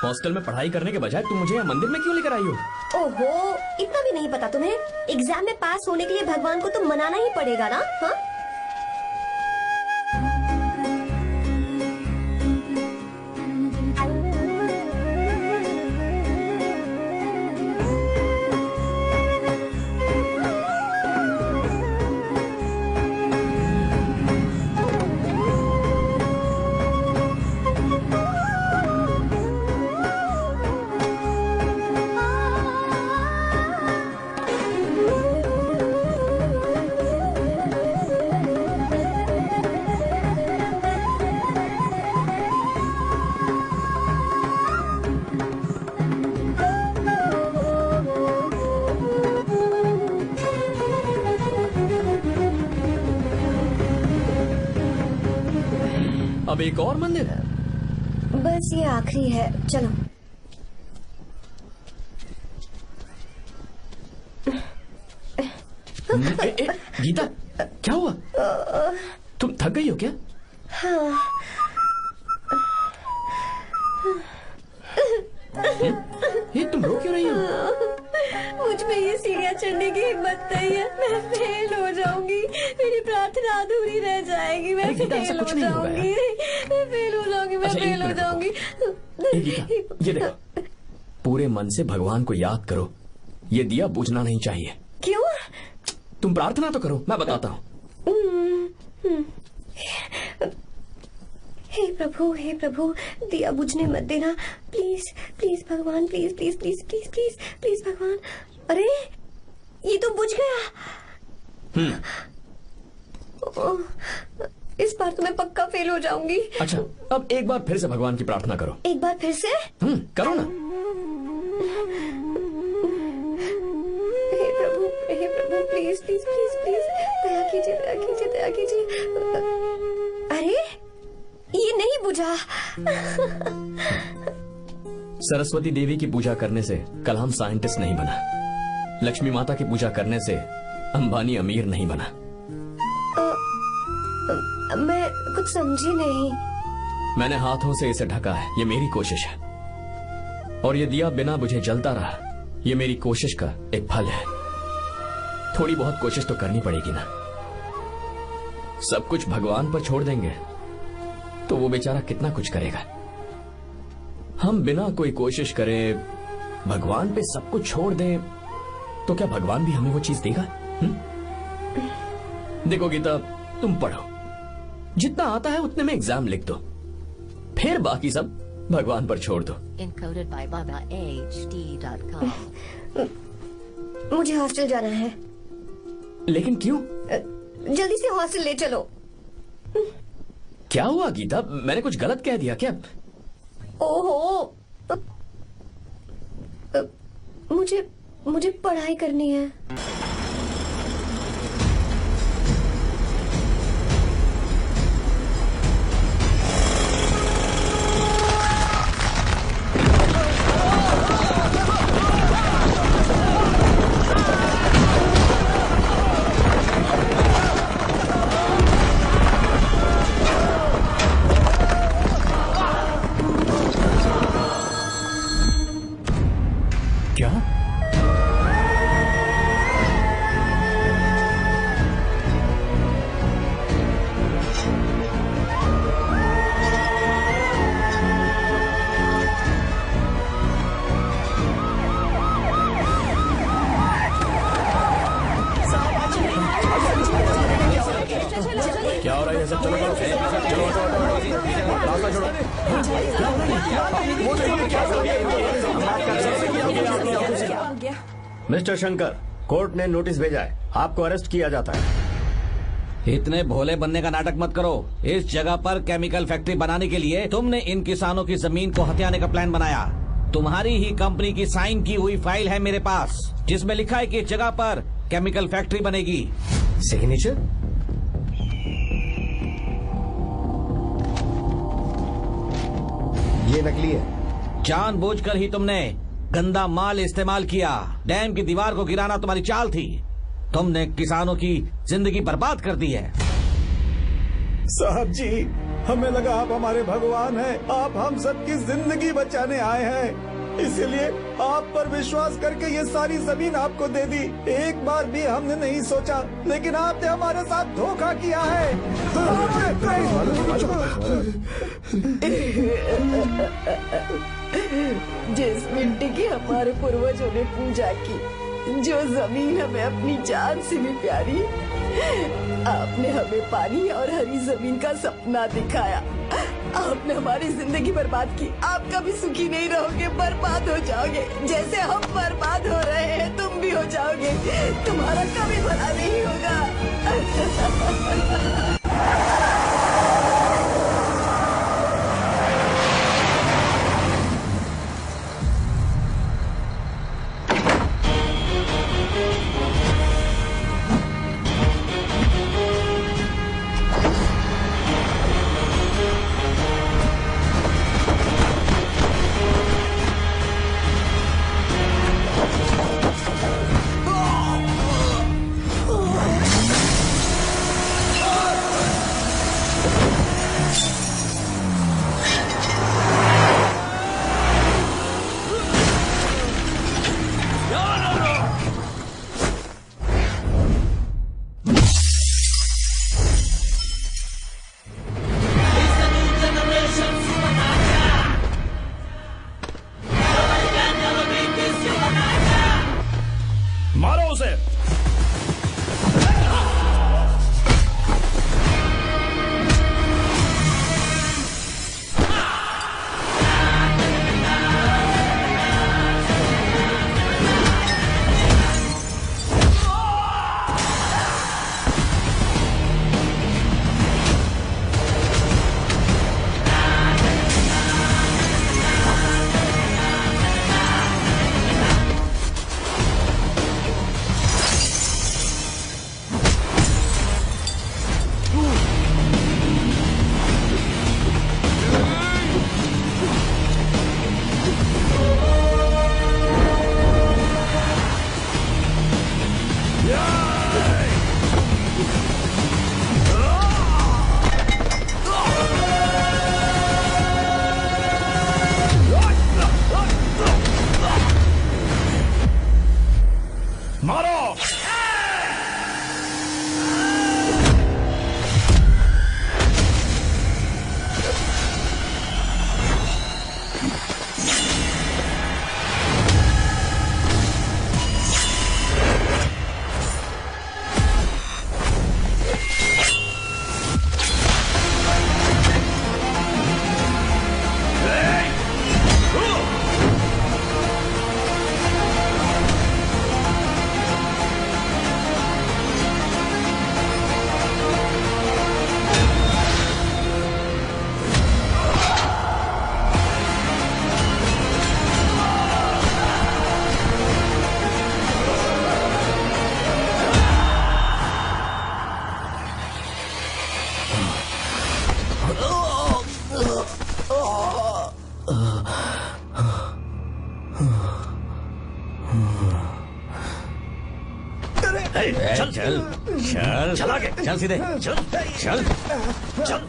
हॉस्टल में पढ़ाई करने के बजाय तुम मुझे यहाँ मंदिर में क्यों लेकर आई हो? ओहो, इतना भी नहीं पता तुम्हें? एग्जाम में पास होने के लिए भगवान को तो मनाना ही पड़ेगा ना? हाँ? अब एक और मंदिर? बस ये आखिरी है, चलो। गीता, क्या हुआ? तुम थक गई हो क्या? हाँ। ये तुम रो क्यों रही हो? मुझ में ये सीढ़ियाँ चढ़ने की हिम्मत नहीं है। मैं फेल हो जाऊंगी, मेरी प्रार्थना अधूरी रह जाएगी। मैं फेल हो जाऊंगी, मैं फेल हो जाऊंगी, मैं फेल हो जाऊंगी। गीता, ये देखो, पूरे मन से भगवान को याद करो। ये दिया बुझना नहीं चाहिए। क्यों? तुम प्रार्थना तो करो, मैं बताता हूँ। हे प्रभु, दिया बुझने मत देना, प्लीज प्लीज भगवान, please please please please please please भगवान। अरे ये तो बुझ गया। इस बार तो मैं पक्का फेल हो जाऊंगी। अच्छा, अब एक बार फिर से भगवान की प्रार्थना करो। एक बार फिर से? करो ना। हे प्रभु, प्लीज प्लीज प्लीज प्लीज, दया कीजिए, दया कीजिए, दया कीजिए। अरे ये नहीं बुझा। सरस्वती देवी की पूजा करने से कलाम साइंटिस्ट नहीं बना। लक्ष्मी माता की पूजा करने से अंबानी अमीर नहीं बना। मैं कुछ समझी नहीं। मैंने हाथों से इसे ढका है, ये मेरी कोशिश है। और ये दिया बिना बुझे जलता रहा, ये मेरी कोशिश का एक फल है। थोड़ी बहुत कोशिश तो करनी पड़ेगी ना। सब कुछ भगवान पर छोड़ देंगे तो वो बेचारा कितना कुछ करेगा। हम बिना कोई कोशिश करे भगवान पे सब कुछ छोड़ दें तो क्या भगवान भी हमें वो चीज देगा? देखो गीता, तुम पढ़ो, जितना आता है उतने में एग्जाम लिख दो, फिर बाकी सब भगवान पर छोड़ दो। Encoded by BabaHD.com. मुझे हॉस्टल जाना है। लेकिन क्यों? जल्दी से हॉस्टल ले चलो। क्या हुआ गीता, मैंने कुछ गलत कह दिया क्या? ओहो, मुझे पढ़ाई करनी है। क्या? क्या हो रहा है? सब चलो मिस्टर शंकर, कोर्ट ने नोटिस भेजा है, आपको अरेस्ट किया जाता है। इतने भोले बनने का नाटक मत करो। इस जगह पर केमिकल फैक्ट्री बनाने के लिए तुमने इन किसानों की जमीन को हथियाने का प्लान बनाया। तुम्हारी ही कंपनी की साइन की हुई फाइल है मेरे पास, जिसमें लिखा है कि इस जगह पर केमिकल फैक्ट्री बनेगी। सिग्नेचर? ये नकली है। जानबूझकर ही तुमने गंदा माल इस्तेमाल किया। डैम की दीवार को गिराना तुम्हारी चाल थी। तुमने किसानों की जिंदगी बर्बाद कर दी है। साहब जी, हमें लगा आप हमारे भगवान हैं, आप हम सबकी जिंदगी बचाने आए हैं, इसीलिए आप पर विश्वास करके ये सारी जमीन आपको दे दी। एक बार भी हमने नहीं सोचा, लेकिन आपने हमारे साथ धोखा किया है। जिस मिट्टी की हमारे पूर्वजों ने पूजा की, जो जमीन हमें अपनी जान से भी प्यारी, आपने हमें पानी और हरी जमीन का सपना दिखाया। आपने हमारी जिंदगी बर्बाद की। आप कभी सुखी नहीं रहोगे, बर्बाद हो जाओगे। जैसे हम बर्बाद हो रहे हैं तुम भी हो जाओगे। तुम्हारा कभी भला नहीं होगा। मारो। चल चल चल चल आगे चल सीधे चल चल चल।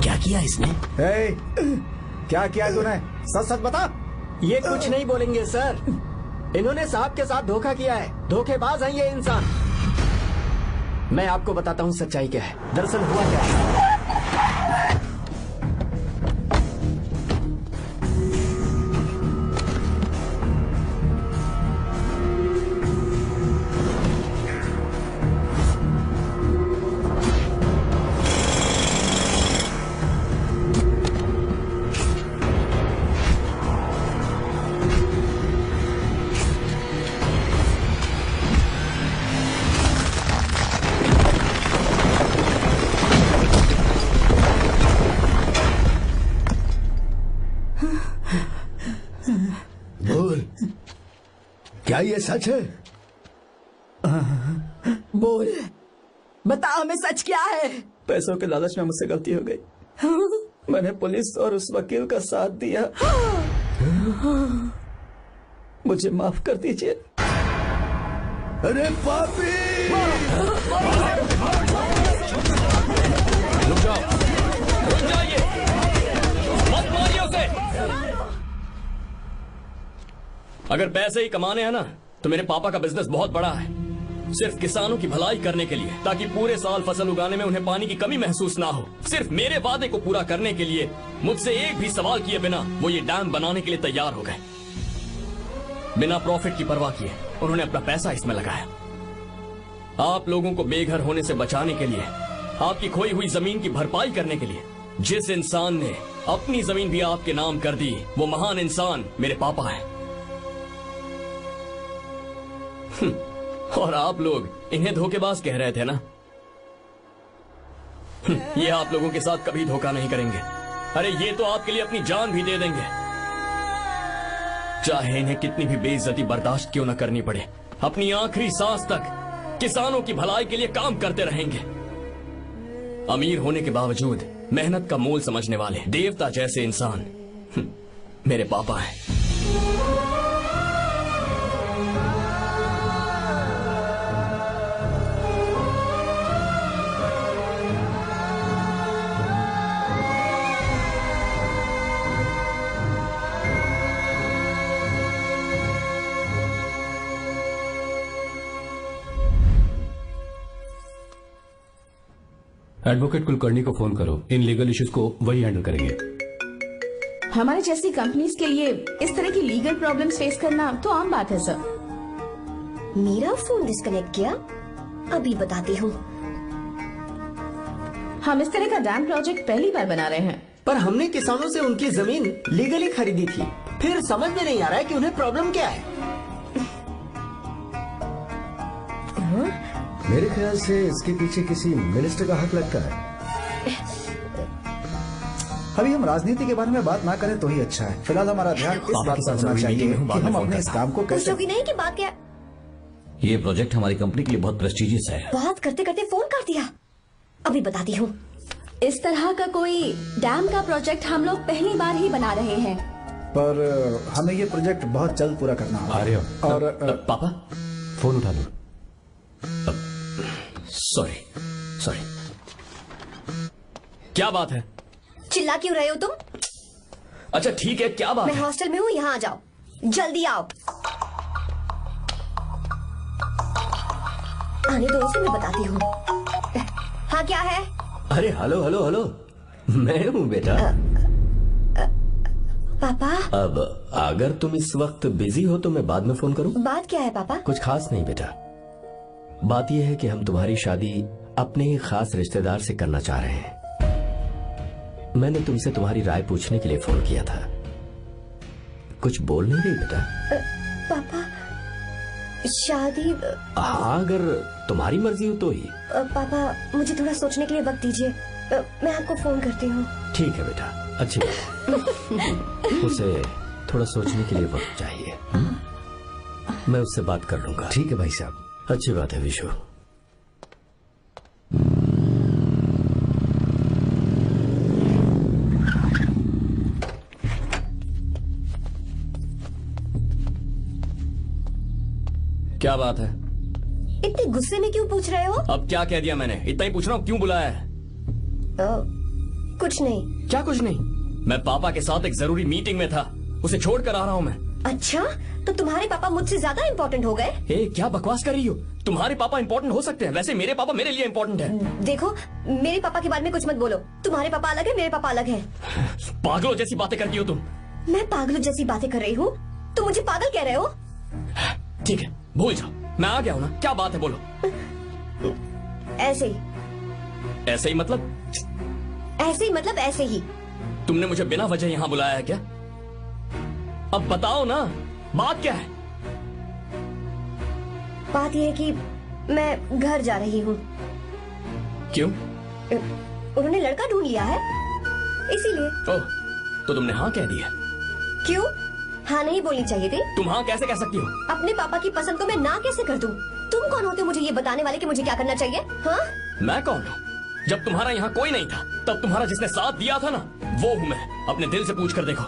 क्या किया इसने? क्या किया तूने? सच सच बता। ये कुछ नहीं बोलेंगे सर। इन्होंने साहब के साथ धोखा किया है। धोखेबाज है ये इंसान। मैं आपको बताता हूँ सच्चाई क्या है। दरअसल हुआ क्या है। क्या ये सच है? बोल, बता हमें सच क्या है? पैसों के लालच में मुझसे गलती हो गई। मैंने पुलिस और उस वकील का साथ दिया। मुझे माफ कर दीजिए। अरे पापी! रुक जाओ, रुक जाइए, मत मारिए उसे। अगर पैसे ही कमाने हैं ना, तो मेरे पापा का बिजनेस बहुत बड़ा है, सिर्फ किसानों की भलाई करने के लिए, ताकि पूरे साल फसल उगाने में उन्हें पानी की कमी महसूस ना हो। सिर्फ मेरे वादे को पूरा करने के लिए मुझसे एक भी सवाल किए बिना वो ये डैम बनाने के लिए तैयार हो गए। बिना प्रॉफिट की परवाह किए उन्होंने अपना पैसा इसमें लगाया। आप लोगों को बेघर होने से बचाने के लिए, आपकी खोई हुई जमीन की भरपाई करने के लिए, जिस इंसान ने अपनी जमीन भी आपके नाम कर दी, वो महान इंसान मेरे पापा है। और आप लोग इन्हें धोखेबाज कह रहे थे ना? ये आप लोगों के साथ कभी धोखा नहीं करेंगे। अरे ये तो आपके लिए अपनी जान भी दे देंगे, चाहे इन्हें कितनी भी बेइज्जती बर्दाश्त क्यों न करनी पड़े। अपनी आखिरी सांस तक किसानों की भलाई के लिए काम करते रहेंगे। अमीर होने के बावजूद मेहनत का मोल समझने वाले देवता जैसे इंसान मेरे पापा हैं। एडवोकेट कुलकर्णी को फोन करो। इन लीगल इश्यूज को वही हैंडल करेंगे। हमारे जैसी कंपनीज के लिए इस तरह की लीगल प्रॉब्लम्स फेस करना तो आम बात है सर। मेरा फोन डिस्कनेक्ट किया? अभी बताती हूँ। हम इस तरह का डैम प्रोजेक्ट पहली बार बना रहे हैं। पर हमने किसानों से उनकी जमीन लीगली खरीदी थी। फिर समझ में नहीं आ रहा है कि उन्हें प्रॉब्लम क्या है। मेरे ख्याल से इसके पीछे किसी मिनिस्टर का हाथ लगता है। अभी हम राजनीति के बारे में बात ना करें तो ही अच्छा है। फिलहाल हमारा ध्यान इस बात पर होना चाहिए कि हम अपने इस काम को कैसे। पूछोगी नहीं कि बात क्या? ये प्रोजेक्ट हमारी कंपनी के लिए बहुत प्रेस्टिजियस है। बात करते करते फोन कर दिया। अभी बताती हूँ। इस तरह का कोई डैम का प्रोजेक्ट हम लोग पहली बार ही बना रहे हैं, पर हमें ये प्रोजेक्ट बहुत जल्द पूरा करना होगा। और पापा फोन उठा लो। Sorry sorry. क्या बात है? चिल्ला क्यों रहे हो तुम? अच्छा ठीक है, क्या बात मैं है? हॉस्टल में हूँ, यहाँ आ जाओ, जल्दी आओ। आने दो इसे, मैं बताती हूँ। हाँ क्या है? अरे हेलो हेलो हेलो, मैं हूँ बेटा। पापा। अब अगर तुम इस वक्त बिजी हो तो मैं बाद में फोन करूँ? बात क्या है पापा? कुछ खास नहीं बेटा, बात यह है कि हम तुम्हारी शादी अपने ही खास रिश्तेदार से करना चाह रहे हैं। मैंने तुमसे तुम्हारी राय पूछने के लिए फोन किया था। कुछ बोल नहीं रही बेटा? पापा शादी। हाँ अगर तुम्हारी मर्जी हो तो ही। पापा मुझे थोड़ा सोचने के लिए वक्त दीजिए, मैं आपको फोन करती हूँ। ठीक है बेटा, अच्छी बात। उसे थोड़ा सोचने के लिए वक्त चाहिए। मैं उससे बात कर लूंगा। ठीक है भाई साहब। अच्छी बात है विशु। क्या बात है? इतने गुस्से में क्यों पूछ रहे हो? अब क्या कह दिया मैंने? इतना ही पूछ रहा हूँ, क्यों बुलाया है? कुछ नहीं। क्या कुछ नहीं? मैं पापा के साथ एक जरूरी मीटिंग में था, उसे छोड़ कर आ रहा हूँ मैं। अच्छा, तो तुम्हारे पापा मुझसे ज्यादा इम्पोर्टेंट हो गए? क्या बकवास कर रही हो? तुम्हारे पापा इम्पोर्टेंट हो सकते हैं, वैसे मेरे पापा मेरे लिए इम्पोर्टेंट है। देखो, मेरे पापा के बारे में कुछ मत बोलो। तुम्हारे पापा अलग है, मेरे पापा अलग है। पागलों जैसी बातें करती हो तुम। मैं पागलों जैसी बातें कर रही हूँ? तुम मुझे पागल कह रहे हो? ठीक है, भूल जाओ, मैं आ गया हूँ ना। क्या बात है, बोलो। ऐसे ही। ऐसे ही मतलब? ऐसे ही मतलब ऐसे ही। तुमने मुझे बिना वजह यहाँ बुलाया है क्या? अब बताओ ना, बात क्या है? बात यह है कि मैं घर जा रही हूँ। क्यों? उन्होंने लड़का ढूंढ लिया है, इसीलिए। ओह, तो तुमने हाँ कह दिया? क्यों? हाँ नहीं बोलनी चाहिए थी? तुम हाँ कैसे कह सकती हो? अपने पापा की पसंद को मैं ना कैसे कर दूं? तुम कौन होते हो मुझे ये बताने वाले कि मुझे क्या करना चाहिए? हाँ? मैं कौन हूँ? जब तुम्हारा यहाँ कोई नहीं था, तब तुम्हारा जिसने साथ दिया था ना, वो हूँ मैं। अपने दिल से पूछ कर देखो।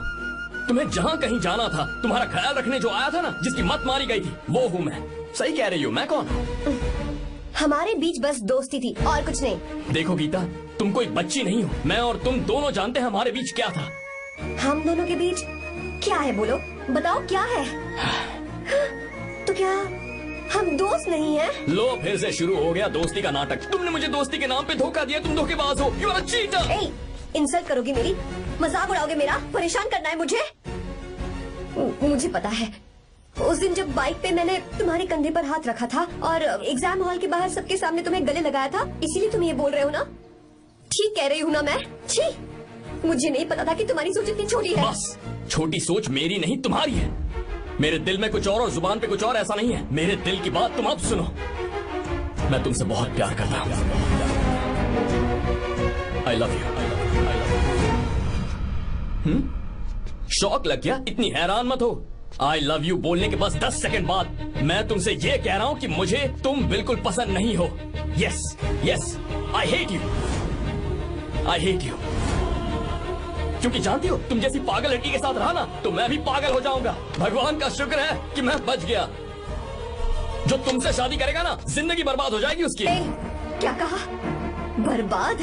तुम्हें जहाँ कहीं जाना था, तुम्हारा ख्याल रखने जो आया था ना, जिसकी मत मारी गई थी, वो हूँ मैं। सही कह रही हो, मैं कौन हूँ? हमारे बीच बस दोस्ती थी और कुछ नहीं। देखो गीता, तुम कोई बच्ची नहीं हो। मैं और तुम दोनों जानते हैं हमारे बीच क्या था। हम दोनों के बीच क्या है? बोलो, बताओ क्या है? तो क्या हम दोस्त नहीं हैं? लो, फिर से शुरू हो गया दोस्ती का नाटक। तुमने मुझे दोस्ती के नाम पे धोखा दिया। तुम धोखेबाज हो। You are a cheater. Insult करोगे मेरी? मजाक उड़ाओगे मेरा? परेशान करना है मुझे? मुझे पता है, उस दिन जब बाइक पे मैंने तुम्हारे कंधे पर हाथ रखा था और एग्जाम हॉल के बाहर सबके सामने तुम्हें गले लगाया था, इसीलिए तुम ये बोल रहे हो ना? ठीक कह रही हूँ ना मैं? छी, मुझे नहीं पता था कि तुम्हारी सोच इतनी छोटी है। बस, छोटी सोच मेरी नहीं तुम्हारी है। मेरे दिल में कुछ और जुबान पे कुछ और, ऐसा नहीं है। मेरे दिल की बात तुम अब सुनो। मैं तुमसे बहुत प्यार करता हूँ। I love you. शौक लग गया? इतनी हैरान मत हो। आई लव यू बोलने के बस 10 सेकंड बाद मैं तुमसे ये कह रहा हूँ कि मुझे तुम बिल्कुल पसंद नहीं हो। Yes yes, I hate you. I hate you. क्योंकि जानती हो, तुम जैसी पागल लड़की के साथ रहा ना, तो मैं भी पागल हो जाऊंगा। भगवान का शुक्र है कि मैं बच गया। जो तुमसे शादी करेगा ना, जिंदगी बर्बाद हो जाएगी उसकी। क्या कहा? बर्बाद?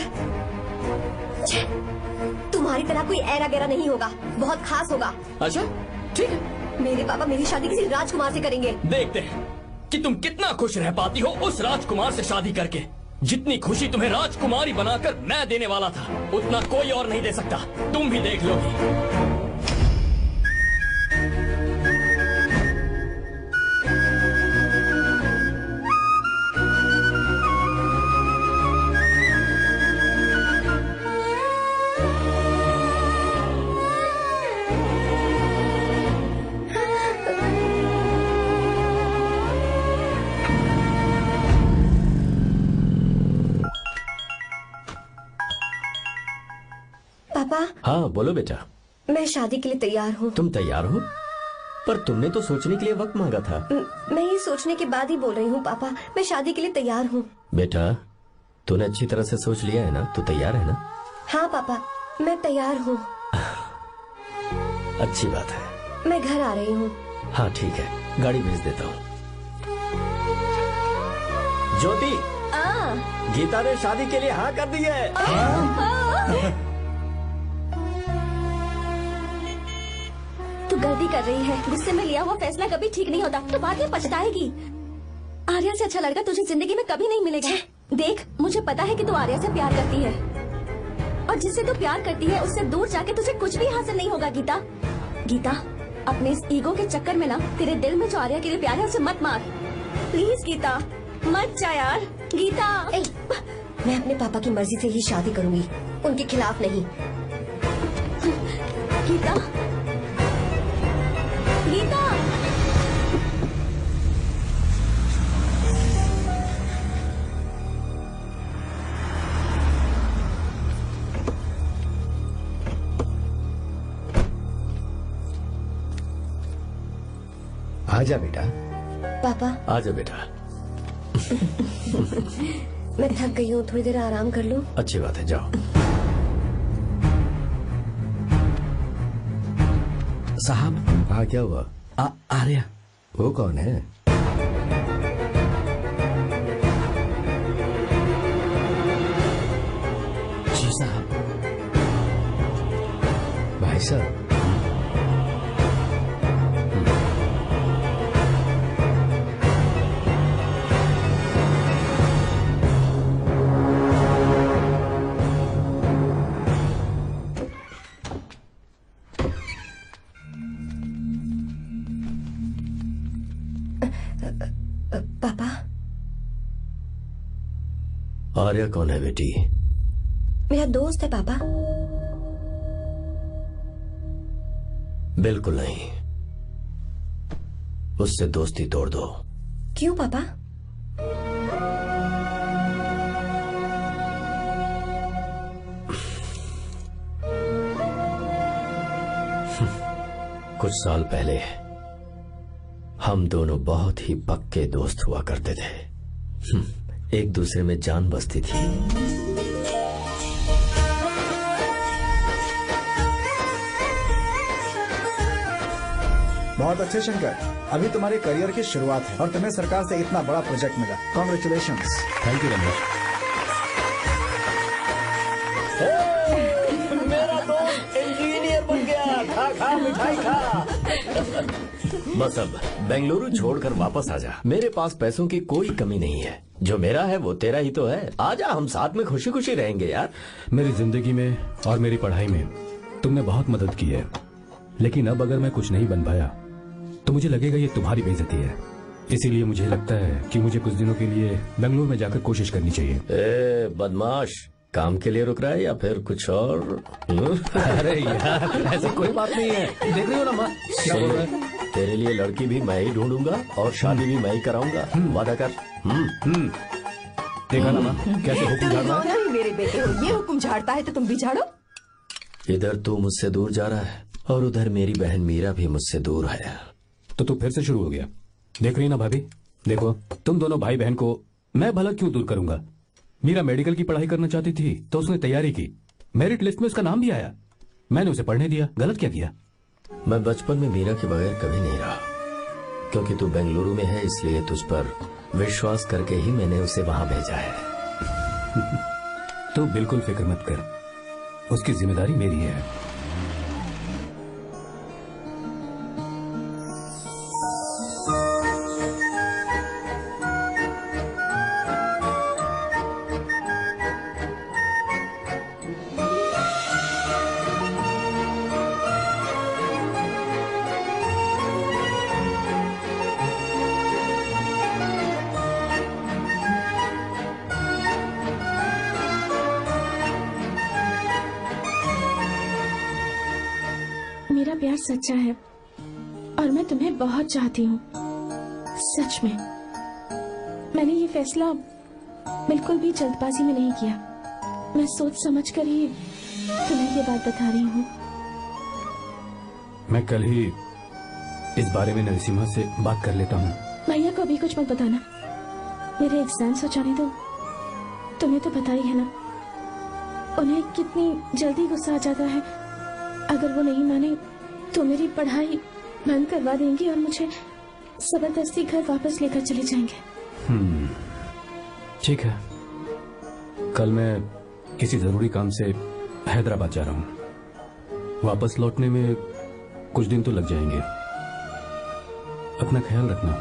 तुम्हारी तरह कोई ऐरा गैरा नहीं होगा, बहुत खास होगा। अच्छा ठीक है। मेरे पापा मेरी शादी किसी राजकुमार से करेंगे। देखते हैं कि तुम कितना खुश रह पाती हो उस राजकुमार से शादी करके। जितनी खुशी तुम्हें राजकुमारी बनाकर मैं देने वाला था, उतना कोई और नहीं दे सकता। तुम भी देख लोगी। पापा। हाँ बोलो बेटा। मैं शादी के लिए तैयार हूँ। तुम तैयार हो? पर तुमने तो सोचने के लिए वक्त मांगा था। मैं ये सोचने के बाद ही बोल रही हूँ पापा, मैं शादी के लिए तैयार हूँ। बेटा, तूने अच्छी तरह से सोच लिया है ना? तू तैयार है ना? हाँ पापा, मैं तैयार हूँ। अच्छी बात है। मैं घर आ रही हूँ। हाँ ठीक है, गाड़ी भेज देता हूँ। ज्योति, गीता ने शादी के लिए हाँ कर दी है। तू गलती कर रही है। गुस्से में लिया हुआ फैसला कभी ठीक नहीं होता, तो बाद में पछताएगी। आर्या से अच्छा लड़का तुझे जिंदगी में कभी नहीं मिलेगा। देख, मुझे पता है कि तू आर्या से प्यार करती है, और जिससे तू प्यार करती है उससे दूर जाके तुझे कुछ भी हासिल नहीं होगा। गीता, गीता, अपने इस ईगो के चक्कर में ना तेरे दिल में जो आर्या के लिए प्यार है उसे मत मार। प्लीज गीता, मत जा यार। गीता, मैं अपने पापा की मर्जी से ही शादी करूंगी, उनके खिलाफ नहीं। गीता, गीता, आजा बेटा। पापा, आजा बेटा। मैं थक गई हूँ, थोड़ी देर आराम कर लूँ। अच्छी बात है, जाओ। साहब। हाँ, क्या हुआ? आर्या। वो कौन है? जी साहब। भाई साहब, पापा। आर्या कौन है बेटी? मेरा दोस्त है पापा। बिल्कुल नहीं, उससे दोस्ती तोड़ दो। क्यों पापा? कुछ साल पहले हम दोनों बहुत ही पक्के दोस्त हुआ करते थे। एक दूसरे में जान बसती थी। बहुत अच्छे शंकर, अभी तुम्हारे करियर की शुरुआत है और तुम्हें सरकार से इतना बड़ा प्रोजेक्ट मिला। कॉन्ग्रेचुलेशंस। Thank you Ramesh. मेरा दोस्त इंजीनियर बन गया। खा खा मिठाई खा। बस अब बेंगलुरु छोड़कर वापस आ जा। मेरे पास पैसों की कोई कमी नहीं है। जो मेरा है वो तेरा ही तो है। आजा, हम साथ में खुशी खुशी रहेंगे यार। मेरी जिंदगी में और मेरी पढ़ाई में तुमने बहुत मदद की है, लेकिन अब अगर मैं कुछ नहीं बन पाया तो मुझे लगेगा ये तुम्हारी बेइज्जती है। इसीलिए मुझे लगता है कि मुझे कुछ दिनों के लिए बेंगलुरु में जाकर कोशिश करनी चाहिए। ए बदमाश, काम के लिए रुक रहा है या फिर कुछ और? अरे यार, ऐसी कोई बात नहीं है। देख रही हो ना माँ, क्या बोल रहा है? तेरे लिए लड़की भी मैं ही ढूंढूंगा और शादी भी मैं ही कराऊंगा। वादा कर। देखा ना माँ, कैसे हुक्म झाड़ रहा है? दोनों ही मेरे बेटे हो, ये हुक्म झाड़ता है तो तुम भी झाड़ो। इधर तू मुझसे दूर जा रहा है और उधर मेरी बहन मीरा भी मुझसे दूर है। तो तू फिर से शुरू हो गया। देख रही ना भाभी, देखो तुम दोनों भाई बहन को मैं भला क्यों दूर करूंगा। मीरा मेडिकल की पढ़ाई करना चाहती थी तो उसने तैयारी की, मेरिट लिस्ट में उसका नाम भी आया, मैंने उसे पढ़ने दिया। गलत क्या किया? मैं बचपन में मीरा के बगैर कभी नहीं रहा, क्योंकि तू बेंगलुरु में है इसलिए तुझ पर विश्वास करके ही मैंने उसे वहां भेजा है। तू बिल्कुल फिक्र मत कर, उसकी जिम्मेदारी मेरी है। मेरा प्यार सच्चा है और मैं तुम्हें बहुत चाहती हूँ, सच में। मैंने ये फैसला बिल्कुल भी जल्दबाजी में नहीं किया। मैं सोच समझ कर ही तुम्हें ये बात बता रही हूँ। मैं कल ही इस बारे में नरसिम्हा से बात कर लेता हूँ। भैया को अभी कुछ मत बताना, मेरे एग्जाम्स हो जाने दो। तुम्हें तो पता ही है ना उन्हें कितनी जल्दी गुस्सा आ जाता है। अगर वो नहीं माने तो मेरी पढ़ाई बंद करवा देंगे और मुझे जबरदस्ती घर वापस लेकर चले जाएंगे। ठीक है, कल मैं किसी जरूरी काम से हैदराबाद जा रहा हूँ। वापस लौटने में कुछ दिन तो लग जाएंगे। अपना ख्याल रखना।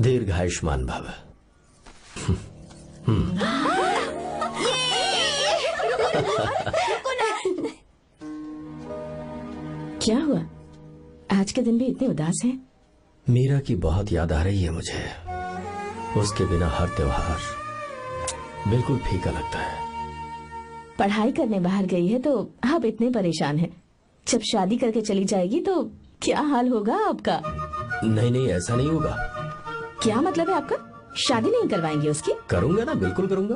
दीर्घायुष्मान भव। क्या हुआ? आज के दिन भी इतने उदास हैं? मीरा की बहुत याद आ रही है मुझे। उसके बिना हर त्योहार बिल्कुल फीका लगता है। पढ़ाई करने बाहर गई है तो आप इतने परेशान हैं। जब शादी करके चली जाएगी तो क्या हाल होगा आपका? नहीं नहीं, ऐसा नहीं होगा। क्या मतलब है आपका? शादी नहीं करवाएंगे उसकी? करूंगा ना, बिल्कुल करूंगा,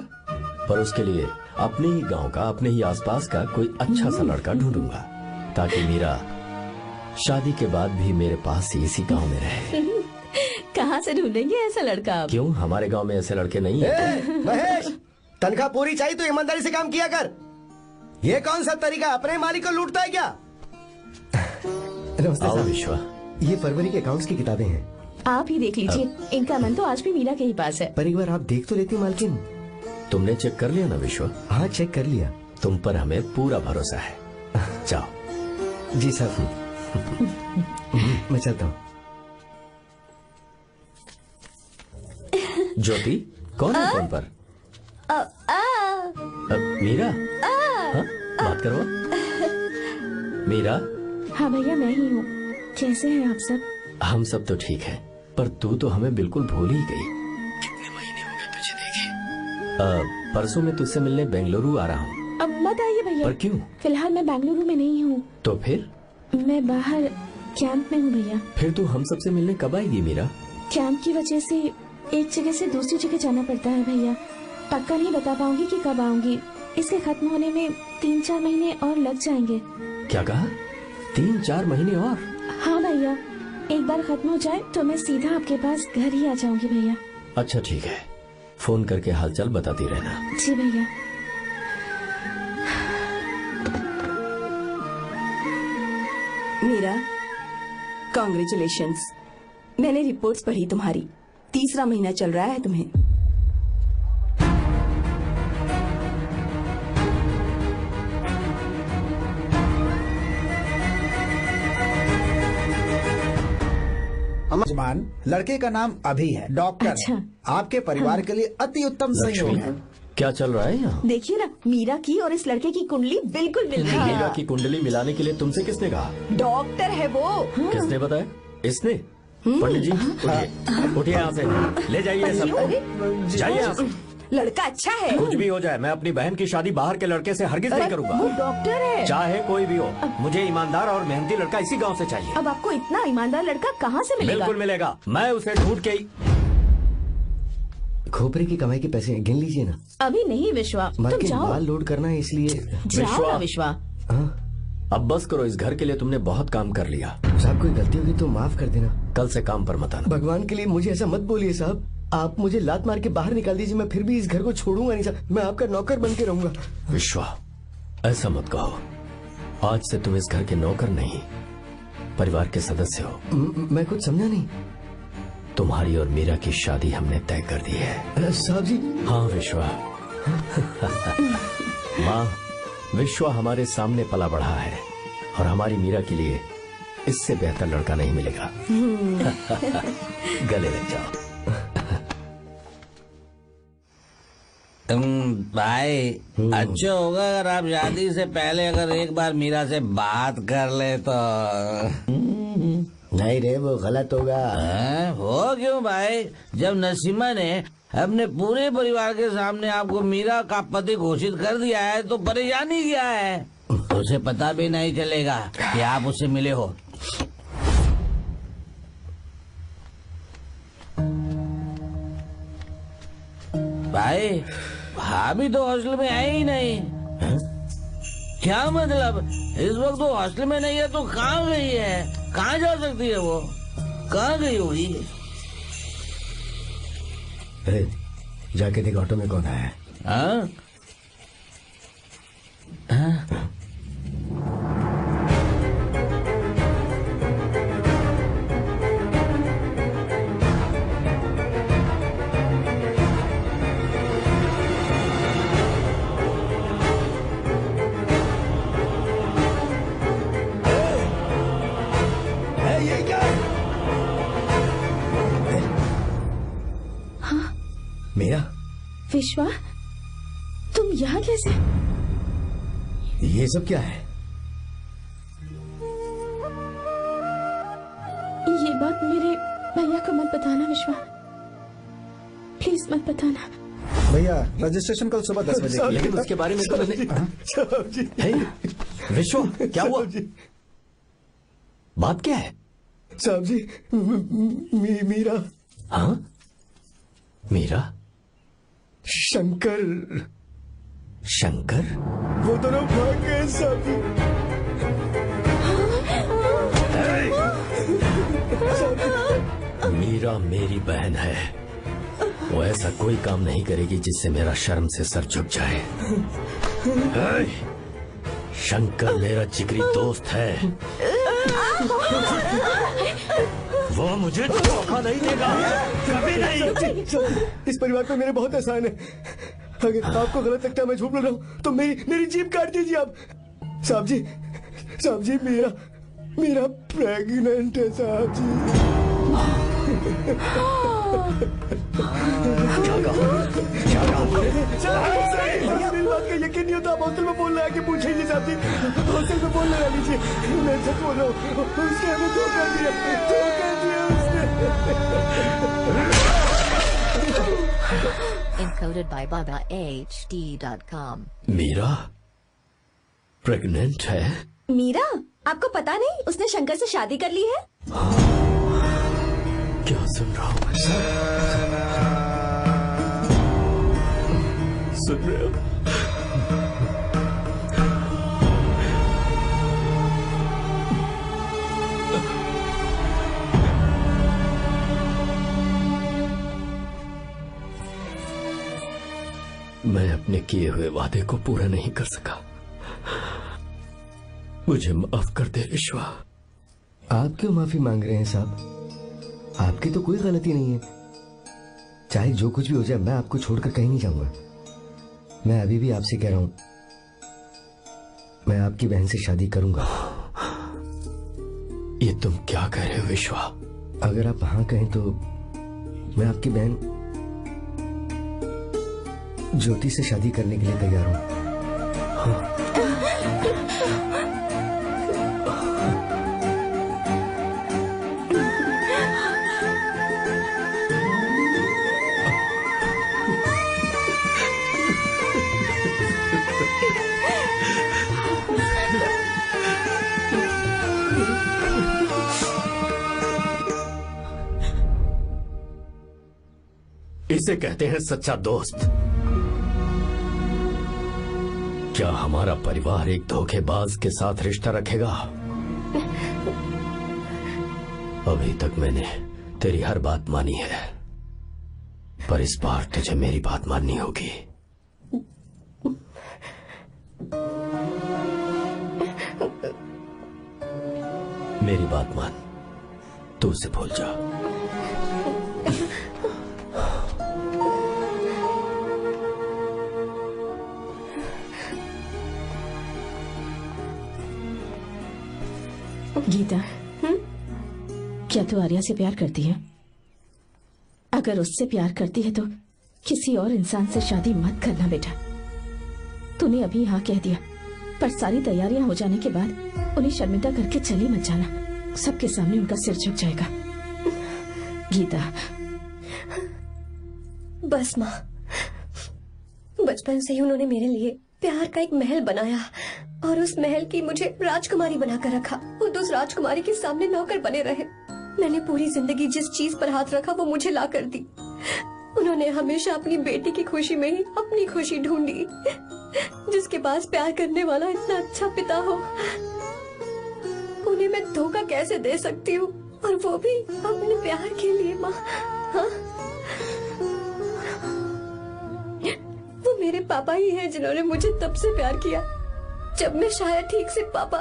पर उसके लिए अपने ही गांव का, अपने ही आसपास का कोई अच्छा सा लड़का ढूंढूंगा ताकि मीरा शादी के बाद भी मेरे पास ही इसी गांव में रहे। कहाँ से ढूंढेंगे ऐसा लड़का आप? क्यों, हमारे गांव में ऐसे लड़के नहीं है? महेश, तनख्वाह पूरी चाहिए तो ईमानदारी से काम किया कर। ये कौन सा तरीका, अपने मालिक को लूटता है क्या? आओ विश्वा, ये फरवरी के अकाउंट्स की किताबें हैं। आप ही देख लीजिए, इनका मन तो आज भी मीरा के ही पास है। पर एक बार आप देख तो लेती मालकिन। तुमने चेक कर लिया ना विश्वा? हाँ, चेक कर लिया। तुम पर हमें पूरा भरोसा है। जाओ। जी सर। मैं चलता हूँ। ज्योति, कौन है फोन पर? मीरा? हाँ, बात करो। मीरा? हाँ भैया, मैं ही हूँ। कैसे हैं आप सब? हम सब तो ठीक है, पर तू तो हमें बिल्कुल भूल ही गई। कितने महीने हो गए तुझे देखे। परसों मैं तुझसे मिलने बेंगलुरु आ रहा हूँ। अब मत आइए भैया। पर क्यों? फिलहाल मैं बेंगलुरु में नहीं हूँ। तो फिर? मैं बाहर कैंप में हूँ भैया। फिर तू हम सबसे मिलने कब आएगी मीरा? कैंप की वजह से एक जगह से दूसरी जगह जाना पड़ता है भैया। पक्का नहीं बता पाऊंगी कि कब आऊंगी। इसके खत्म होने में 3-4 महीने और लग जाएंगे। क्या कहा? 3-4 महीने और? हाँ भैया, एक बार खत्म हो जाए तो मैं सीधा आपके पास घर ही आ जाऊंगी भैया। अच्छा ठीक है, फोन करके हालचाल बताती रहना। जी भैया। मीरा, कॉन्ग्रेचुलेशंस। मैंने रिपोर्ट्स पढ़ी तुम्हारी। 3रा महीना चल रहा है तुम्हें। जमान, लड़के का नाम अभी है, डॉक्टर। अच्छा। आपके परिवार के लिए अति उत्तम संयोग है। क्या चल रहा है यहाँ? देखिए ना, मीरा की और इस लड़के की कुंडली बिल्कुल मिल रही है। मीरा की कुंडली मिलाने के लिए तुमसे किसने कहा? डॉक्टर है वो। किसने बताया? इसने? पंडित जी, उठिए, उठिए यहाँ से, ले जाइए सब, जाइए यहाँ से। लड़का अच्छा है। कुछ भी हो जाए, मैं अपनी बहन की शादी बाहर के लड़के से हरगिज नहीं करूंगा। वो डॉक्टर है। चाहे कोई भी हो, मुझे ईमानदार और मेहनती लड़का इसी गांव से चाहिए। अब आपको इतना ईमानदार लड़का कहाँ से मिलेगा? बिल्कुल मिलेगा, मैं उसे ढूंढ के ही। खोपरे की कमाई के पैसे गिन लीजिए ना। अभी नहीं विश्वा, तुम मालकिन, जाओ। माल लोड करना है इसलिए। जाओ ना विश्वा। अब बस करो, इस घर के लिए तुमने बहुत काम कर लिया। साहब, कोई गलती होगी तो माफ कर देना। कल से काम पर मत आना। भगवान के लिए मुझे ऐसा मत बोलिए साहब। आप मुझे लात मार के बाहर निकाल दीजिए, मैं फिर भी इस घर को छोड़ूंगा नहीं साहब। मैं आपका नौकर बन के रहूंगा। विश्वा, ऐसा मत कहो। आज से तुम इस घर के नौकर नहीं, परिवार के सदस्य हो। मैं कुछ समझा नहीं। तुम्हारी और मीरा की शादी हमने तय कर दी है। साहब जी। हाँ विश्वा। माँ, विश्वा हमारे सामने पला बढ़ा है और हमारी मीरा के लिए इससे बेहतर लड़का नहीं मिलेगा। गले लग जाओ। भाई, अच्छा होगा अगर आप शादी से पहले अगर एक बार मीरा से बात कर ले तो। नहीं रे, वो गलत होगा। हो क्यों भाई? जब नसीमा ने अपने पूरे परिवार के सामने आपको मीरा का पति घोषित कर दिया है तो परेशानी क्या है? उसे पता भी नहीं चलेगा कि आप उससे मिले हो। भाई, भाभी तो हॉस्टल में है ही नहीं। क्या मतलब? इस वक्त तो हॉस्टल में नहीं है तो कहाँ गई है? कहाँ जा सकती है वो? कहाँ गई होगी? जाके देख ऑटो में कौन आया है। हाँ? मीरा, विश्वा, तुम यहाँ कैसे? ये सब क्या है? ये बात मेरे भैया को मत बताना विश्वा, प्लीज मत बताना। भैया रजिस्ट्रेशन कल सुबह 10 बजे की। लेकिन उसके बारे में तो मैंने विश्व, क्या हुआ? बात क्या है? साहब जी, मीरा। हाँ, मीरा? शंकर। शंकर? वो दोनों भाग गए साहब जी। मीरा मेरी बहन है, वो ऐसा कोई काम नहीं करेगी जिससे मेरा शर्म से सर झुक जाए। शंकर मेरा जिगरी दोस्त है, वो मुझे धोखा नहीं देगा, कभी नहीं। इस परिवार पे मेरे बहुत एहसान है। अगर आपको गलत लगता है मैं झूठ बोल रहा हूँ तो मेरी जीभ काट दीजिए आप। साहब जी, मेरा प्रेग्नेंट है साहब जी। मेरी बात का यकीन नहीं होता, आप हॉस्टल में बोल रहे हैं कि पूछेंगे साहब जी, हॉस्टल में बोल लगा लीजिए, मैं सच बोल रहा हूँ। उसने हमें धोखा दिया Encoded by BabaHD.com. Meera pregnant है? मीरा, आपको पता नहीं उसने शंकर से शादी कर ली है? क्या सुन रहा हूँ? सुन रहे हो? मैं अपने किए हुए वादे को पूरा नहीं कर सका, मुझे माफ कर दे विश्वा। आप क्यों माफी मांग रहे हैं साहब? आपकी तो कोई गलती नहीं है। चाहे जो कुछ भी हो जाए, मैं आपको छोड़कर कहीं नहीं जाऊंगा। मैं अभी भी आपसे कह रहा हूं, मैं आपकी बहन से शादी करूंगा। ये तुम क्या कह रहे हो विश्वा? अगर आप हाँ कहें तो मैं आपकी बहन ज्योति से शादी करने के लिए तैयार हूं। हाँ। इसे कहते हैं सच्चा दोस्त। क्या हमारा परिवार एक धोखेबाज के साथ रिश्ता रखेगा? अभी तक मैंने तेरी हर बात मानी है, पर इस बार तुझे मेरी बात माननी होगी। मेरी बात मान, तू उसे भूल जा। गीता, क्या तू आर्या से प्यार करती है? अगर उससे प्यार करती है तो किसी और इंसान से शादी मत करना बेटा। तूने अभी हाँ कह दिया, पर सारी तैयारियां हो जाने के बाद उन्हें शर्मिंदा करके चली मत जाना, सबके सामने उनका सिर झुक जाएगा। गीता। बस माँ, बचपन से ही उन्होंने मेरे लिए प्यार का एक महल बनाया और उस महल की मुझे राजकुमारी बनाकर रखा। वो उस राजकुमारी के सामने नौकर बने रहे। मैंने पूरी जिंदगी जिस चीज पर हाथ रखा वो मुझे ला कर दी। उन्होंने हमेशा अपनी बेटी की खुशी में ही अपनी खुशी ढूंढी। जिसके पास प्यार करने वाला इतना अच्छा पिता हो, उन्हें मैं धोखा कैसे दे सकती हूँ, और वो भी अपने प्यार के लिए। माँ, हाँ? वो मेरे पापा ही हैं जिन्होंने मुझे तब से प्यार किया जब मैं शायद ठीक से पापा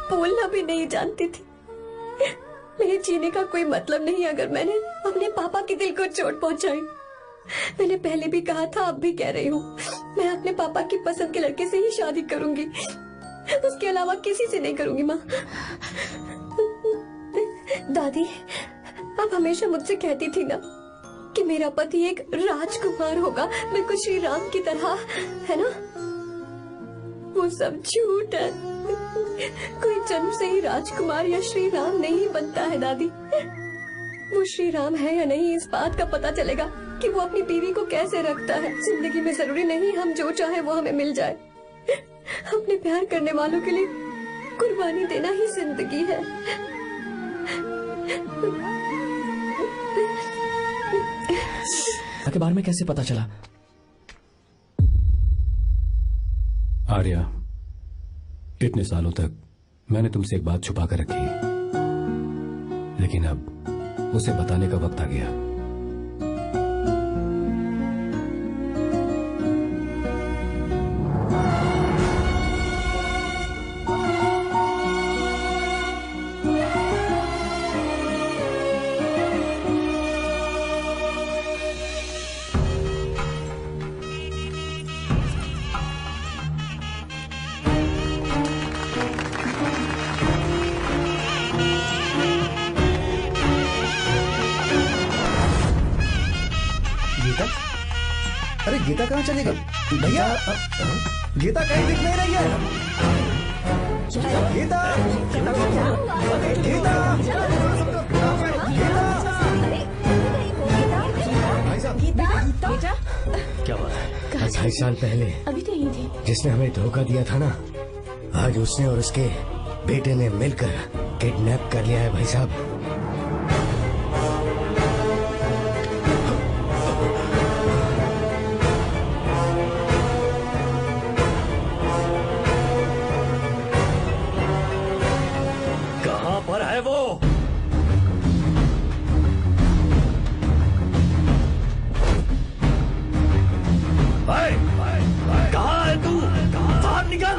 बोलना भी नहीं जानती थी। मेरे जीने का कोई मतलब नहीं अगर मैंने अपने पापा के दिल को चोट पहुंचाई। मैंने पहले भी कहा था, अब भी कह रही हूँ, मैं अपने पापा की पसंद के लड़के से ही शादी करूंगी, उसके अलावा किसी से नहीं करूंगी। माँ, दादी आप हमेशा मुझसे कहती थी ना कि मेरा पति एक राजकुमार होगा, बिल्कुल श्री राम की तरह, है ना? वो सब झूठ है। कोई जन्म से ही राजकुमार या श्री राम नहीं बनता है दादी। वो श्री राम है या नहीं, इस बात का पता चलेगा कि वो अपनी बीवी को कैसे रखता है। जिंदगी में जरूरी नहीं हम जो चाहे वो हमें मिल जाए। अपने प्यार करने वालों के लिए कुर्बानी देना ही जिंदगी है। के बारे में कैसे पता चला? आर्या, इतने सालों तक मैंने तुमसे एक बात छुपा कर रखी, लेकिन अब उसे बताने का वक्त आ गया। अरे गीता कहाँ चली गई? भैया, गीता कहीं दिख नहीं रही है। गीता, गीता, बेटा क्या बात है? 28 साल पहले अभी तो यही थी। जिसने हमें धोखा दिया था ना, आज उसने और उसके बेटे ने मिलकर किडनैप कर लिया है भाई साहब। कहां पर है वो? कहाँ है तू? बाहर निकल!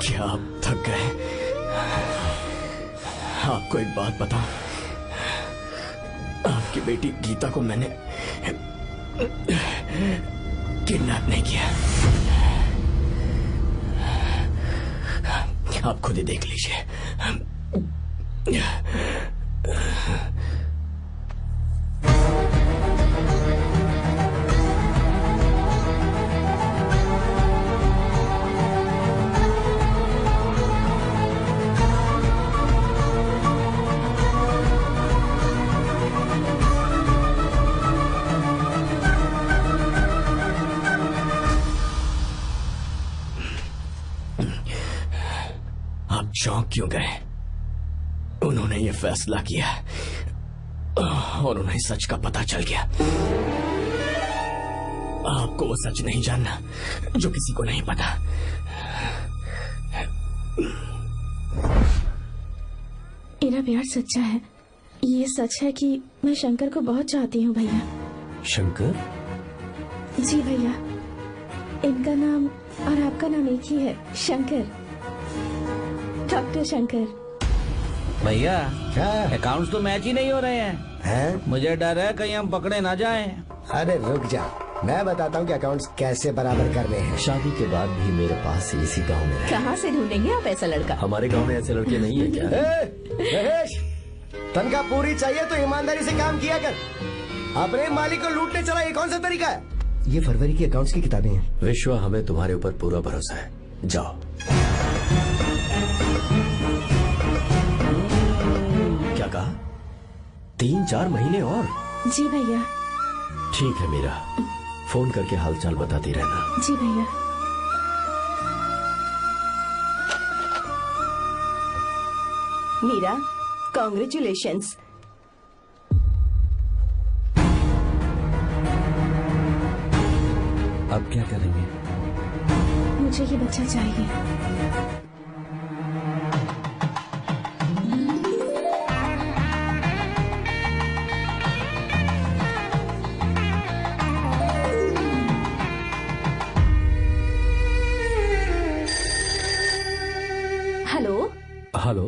क्या आप थक गए? आपको एक बात बताऊं, आप आपकी बेटी गीता को मैंने किडनैप नहीं किया। आप खुद ही देख लीजिए। चौंक क्यों गए? उन्होंने ये फैसला किया और उन्हें सच का पता चल गया। आपको वो सच नहीं जानना जो किसी को नहीं पता। मेरा प्यार सच्चा है। ये सच है कि मैं शंकर को बहुत चाहती हूँ भैया। शंकर? जी भैया, इनका नाम और आपका नाम एक ही है, शंकर, डॉक्टर शंकर। भैया क्या अकाउंट्स तो मैच ही नहीं हो रहे हैं। मुझे डर है कहीं हम पकड़े ना जाएं। अरे रुक जा, मैं बताता हूँ कि अकाउंट्स कैसे बराबर करने हैं। शादी के बाद भी मेरे पास इसी गांव में कहाँ से ढूंढेंगे आप ऐसा लड़का? हमारे गांव में ऐसे लड़के नहीं है क्या? महेश, तनख्वाह पूरी चाहिए तो ईमानदारी से काम किया कर। अपने मालिक को लूटने चला, ये कौन सा तरीका है? ये फरवरी की अकाउंट्स की किताबें हैं। विश्वा, हमें तुम्हारे ऊपर पूरा भरोसा है। जाओ। क्या कहा? 3-4 महीने और? जी भैया। ठीक है मीरा, फोन करके हालचाल बताती रहना। जी भैया। मीरा, कॉन्ग्रेचुलेशंस। अब क्या करेंगे? मुझे ये बच्चा चाहिए। हेलो,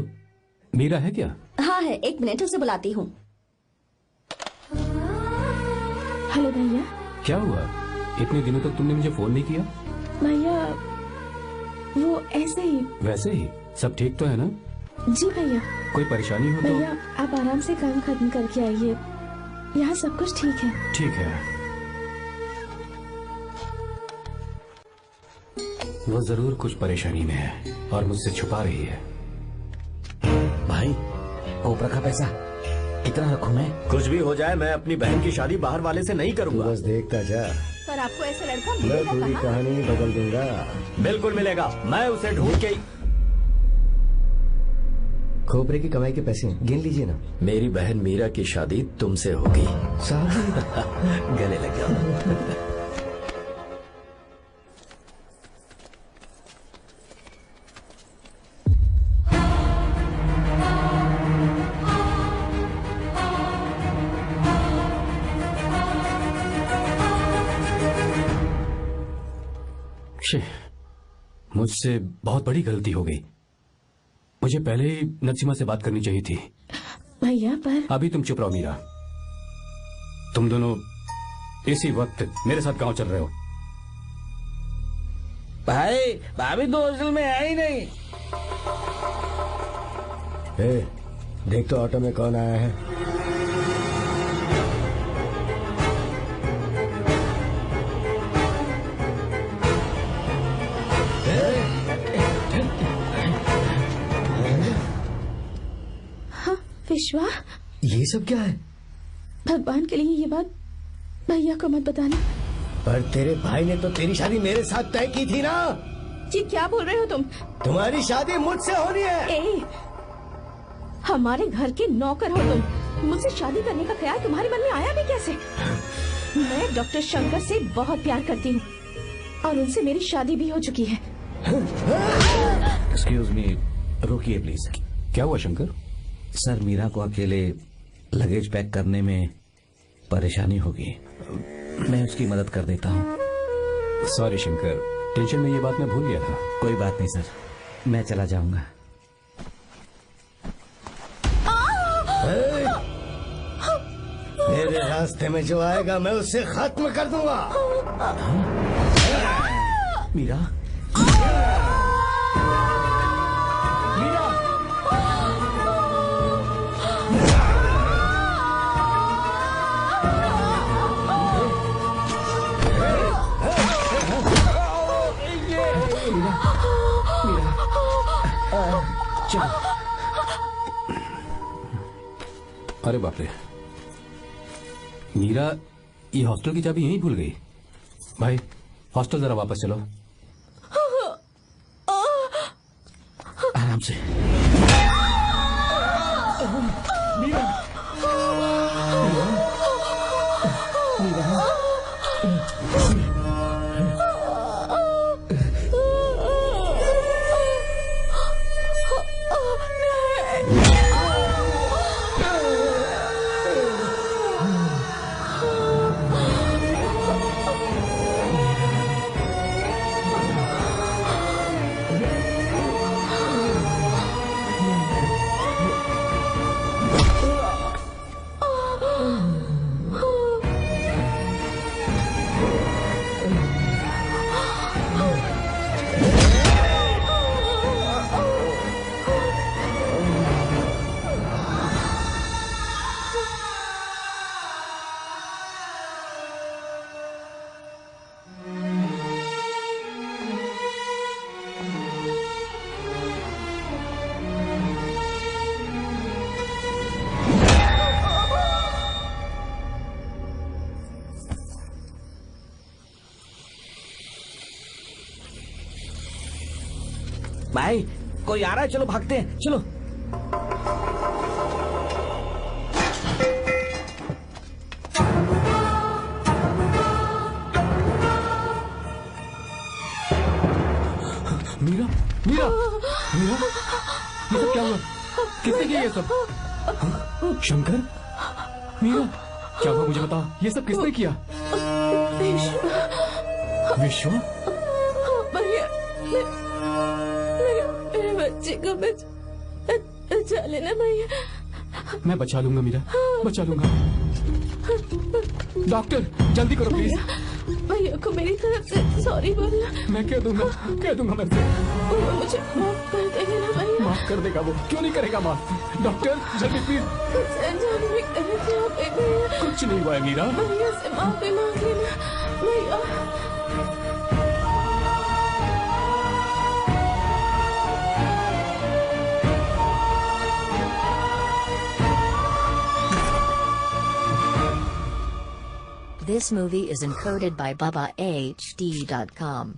मीरा है क्या? हाँ है, 1 मिनट उसे बुलाती हूँ। हेलो भैया। क्या हुआ? इतने दिनों तक तुमने मुझे फोन नहीं किया? भैया वो ऐसे ही। वैसे ही? सब ठीक तो है ना? जी भैया। कोई परेशानी हो तो? भैया आप आराम से काम खत्म करके आइए, यहाँ सब कुछ ठीक है। ठीक है। वो जरूर कुछ परेशानी में है और मुझसे छुपा रही है। भाई, ओपरा का पैसा कितना रखूं मैं? कुछ भी हो जाए, मैं अपनी बहन की शादी बाहर वाले से नहीं करूंगा। बस देखता जा। पर आपको ऐसा लड़का मैं मिलेगा पूरी कहाँ? कहानी बदल दूंगा। बिल्कुल मिलेगा, मैं उसे ढूंढ के। खोपरे की कमाई के पैसे गिन लीजिए ना। मेरी बहन मीरा की शादी तुमसे होगी। साहब गले लग जाओ। मुझसे बहुत बड़ी गलती हो गई। मुझे पहले ही नसीमा से बात करनी चाहिए थी। भैया पर अभी तुम चुप रहो मीरा। तुम दोनों इसी वक्त मेरे साथ गांव चल रहे हो। भाई, भाभी तो हॉस्टल में है ही नहीं। देख तो ऑटो में कौन आया है। विश्वा, ये सब क्या है? भगवान के लिए ये बात भैया को मत बताना। पर तेरे भाई ने तो तेरी शादी मेरे साथ तय की थी ना। जी क्या बोल रहे हो तुम? तुम्हारी शादी मुझसे होनी है। हमारे घर के नौकर हो तुम, मुझसे शादी करने का ख्याल तुम्हारे मन में आया भी कैसे? मैं डॉक्टर शंकर से बहुत प्यार करती हूँ और उनसे मेरी शादी भी हो चुकी है। एक्सक्यूज मी, रुकिए प्लीज। क्या हुआ शंकर? सर, मीरा को अकेले लगेज पैक करने में परेशानी होगी, मैं उसकी मदद कर देता हूँ। सॉरी शंकर, टेंशन में ये बात मैं भूल गया था। कोई बात नहीं सर, मैं चला जाऊंगा। मेरे रास्ते में जो आएगा मैं उसे खत्म कर दूंगा। मीरा, अरे बाप रे, मीरा ये हॉस्टल की चाबी यहीं भूल गई। भाई हॉस्टल जरा वापस चलो। आराम से। मीरा, भाई कोई आ रहा है, चलो भागते हैं, चलो। मीरा, मीरा, मीरा, ये सब क्या हुआ? किसने किया ये सब? शंकर, मीरा, क्या हुआ मुझे बता, ये सब किसने किया? विश्व, मेरे बच्चे को बचा लेना भैया। मैं बचा लूंगा मीरा, बचा लूंगा। डॉक्टर जल्दी करो प्लीज। भैया को मेरी तरफ से सॉरी बोलना। मैं कह दूंगा मैं। वो मुझे माफ कर देगा ना भैया? माफ कर देगा वो, क्यों नहीं करेगा माफ? डॉक्टर जल्दी प्लीज। अनजाने में करे थे आप भैया। कुछ नहीं हुआ है मीरा। भैया से माफी मांग लेना भैया। This movie is encoded by BabaHD.com.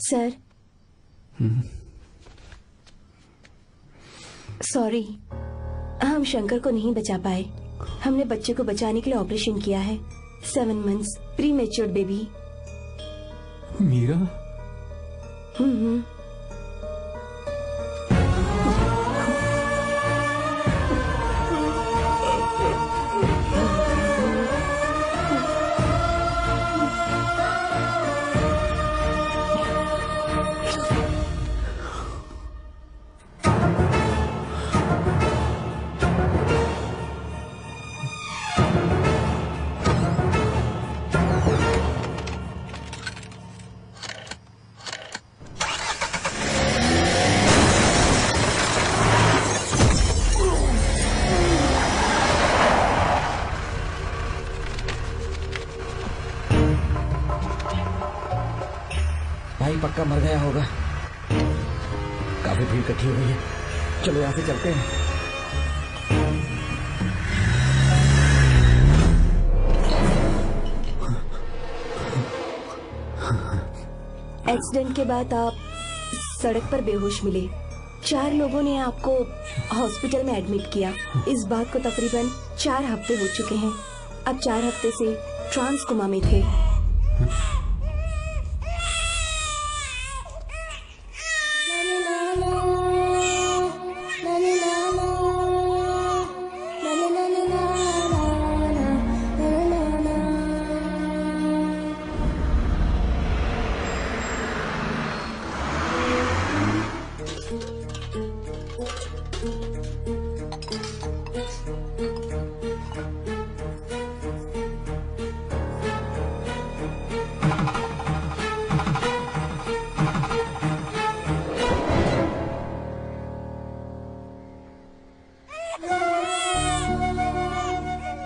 Sir, sorry, हम शंकर को नहीं बचा पाए। हमने बच्चे को बचाने के लिए ऑपरेशन किया है। 7 months pre matured baby. Meera, पक्का मर गया होगा। काफी भीड़ इकट्ठी हो गई है, चलो यहाँ से चलते हैं। एक्सीडेंट के बाद आप सड़क पर बेहोश मिले। 4 लोगों ने आपको हॉस्पिटल में एडमिट किया। इस बात को तकरीबन 4 हफ्ते हो चुके हैं। अब 4 हफ्ते से ट्रांस कोमा में थे।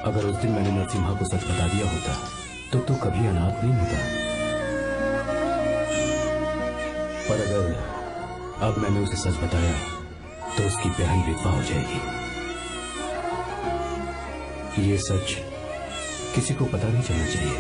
अगर उस दिन मैंने नरसिम्हा को सच बता दिया होता तो तू कभी अनाथ नहीं होता। पर अगर अब मैंने उसे सच बताया तो उसकी बहन विधवा हो जाएगी। ये सच किसी को पता नहीं चलना चाहिए।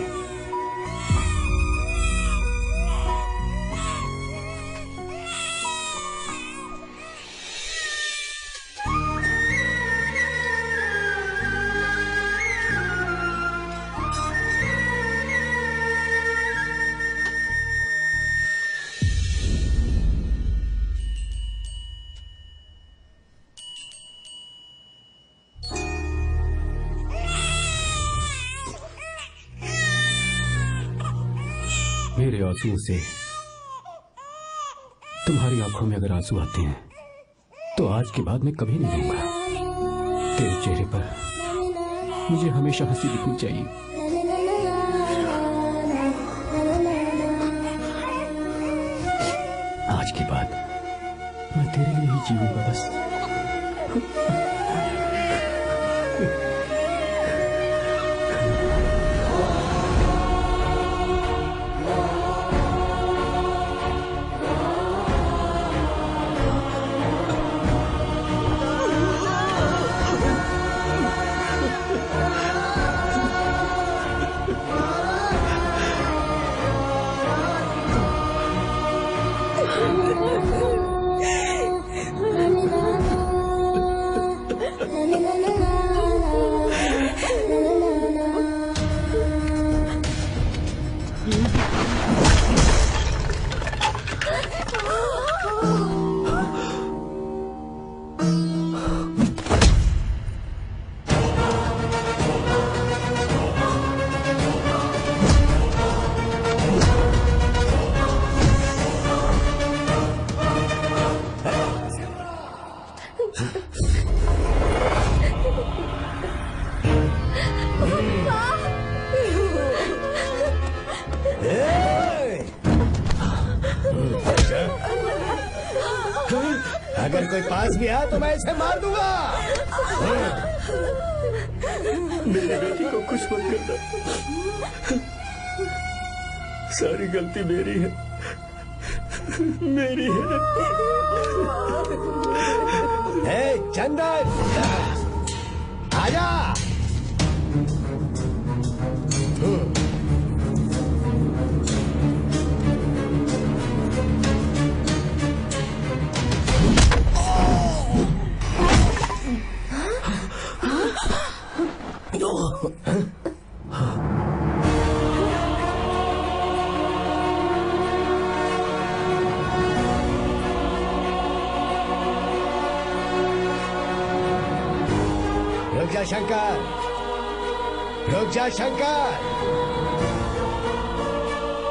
मेरे आंसुओं से तुम्हारी आंखों में अगर आंसू आते हैं तो आज के बाद मैं कभी नहीं रहूंगा। तेरे चेहरे पर मुझे हमेशा हंसी दिखनी चाहिए। आज के बाद मैं तेरे लिए ही जीऊंगा बस। अगर कोई पास भी आया तो मैं इसे मार दूंगा। मेरी बेटी को कुछ मत करना। सारी गलती मेरी है, मेरी है। चंदन आजा। रुक जा शंकर, रुक जा शंकर,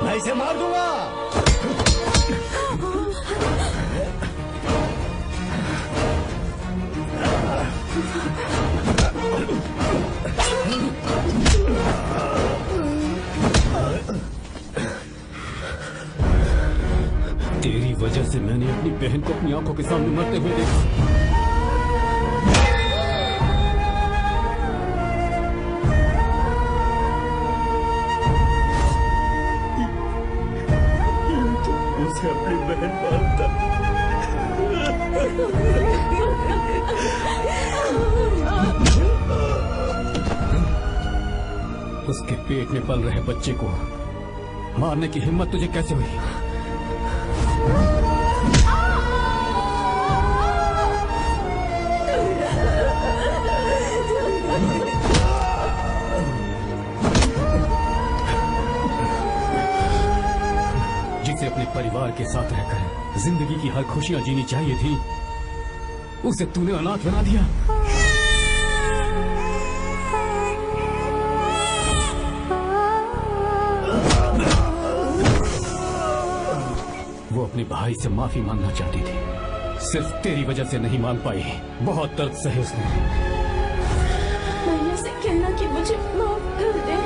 मैं इसे मार दूंगा। तेरी वजह से मैंने अपनी बहन को अपनी आंखों के सामने मरते हुए देखा। अपनी बहन मारता। उसके पेट में पल रहे बच्चे को मारने की हिम्मत तुझे कैसे हुई? जिसे अपने परिवार के साथ रहकर जिंदगी की हर खुशियां जीनी चाहिए थी, उसे तूने अनाथ बना दिया। वो अपने भाई से माफी मांगना चाहती थी, सिर्फ तेरी वजह से नहीं मांग पाई। बहुत दर्द सहे उसने। मैंने से कहना कि मुझे माफ कर दे।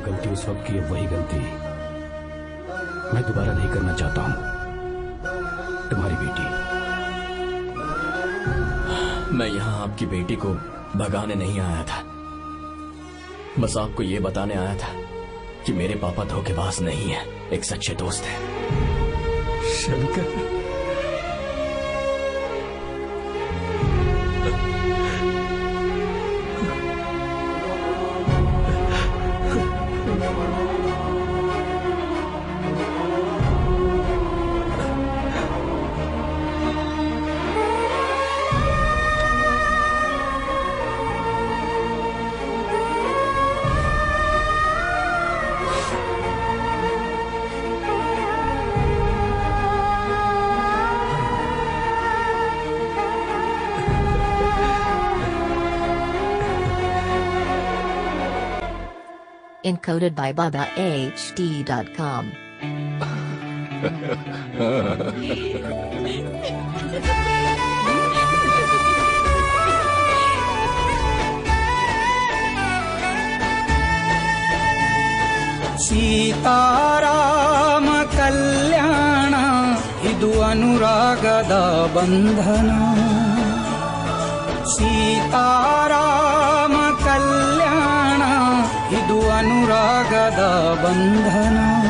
गलती उस वक्त की है वही गलती मैं दोबारा नहीं करना चाहता हूं। तुम्हारी बेटी। मैं यहाँ आपकी बेटी को भगाने नहीं आया था, बस आपको ये बताने आया था कि मेरे पापा धोखेबाज नहीं है, एक सच्चे दोस्त है। Shankar, Encoded by BabaHD.com. Seetharama ಕಲ್ಯಾಣ ಇದು ಅನುರಾಗದ ಬಂಧನ. ಸೀತಾರಾಮ ಕಲ್ಯಾಣ ಇದು ಅನುರಾಗದ ಬಂಧನ.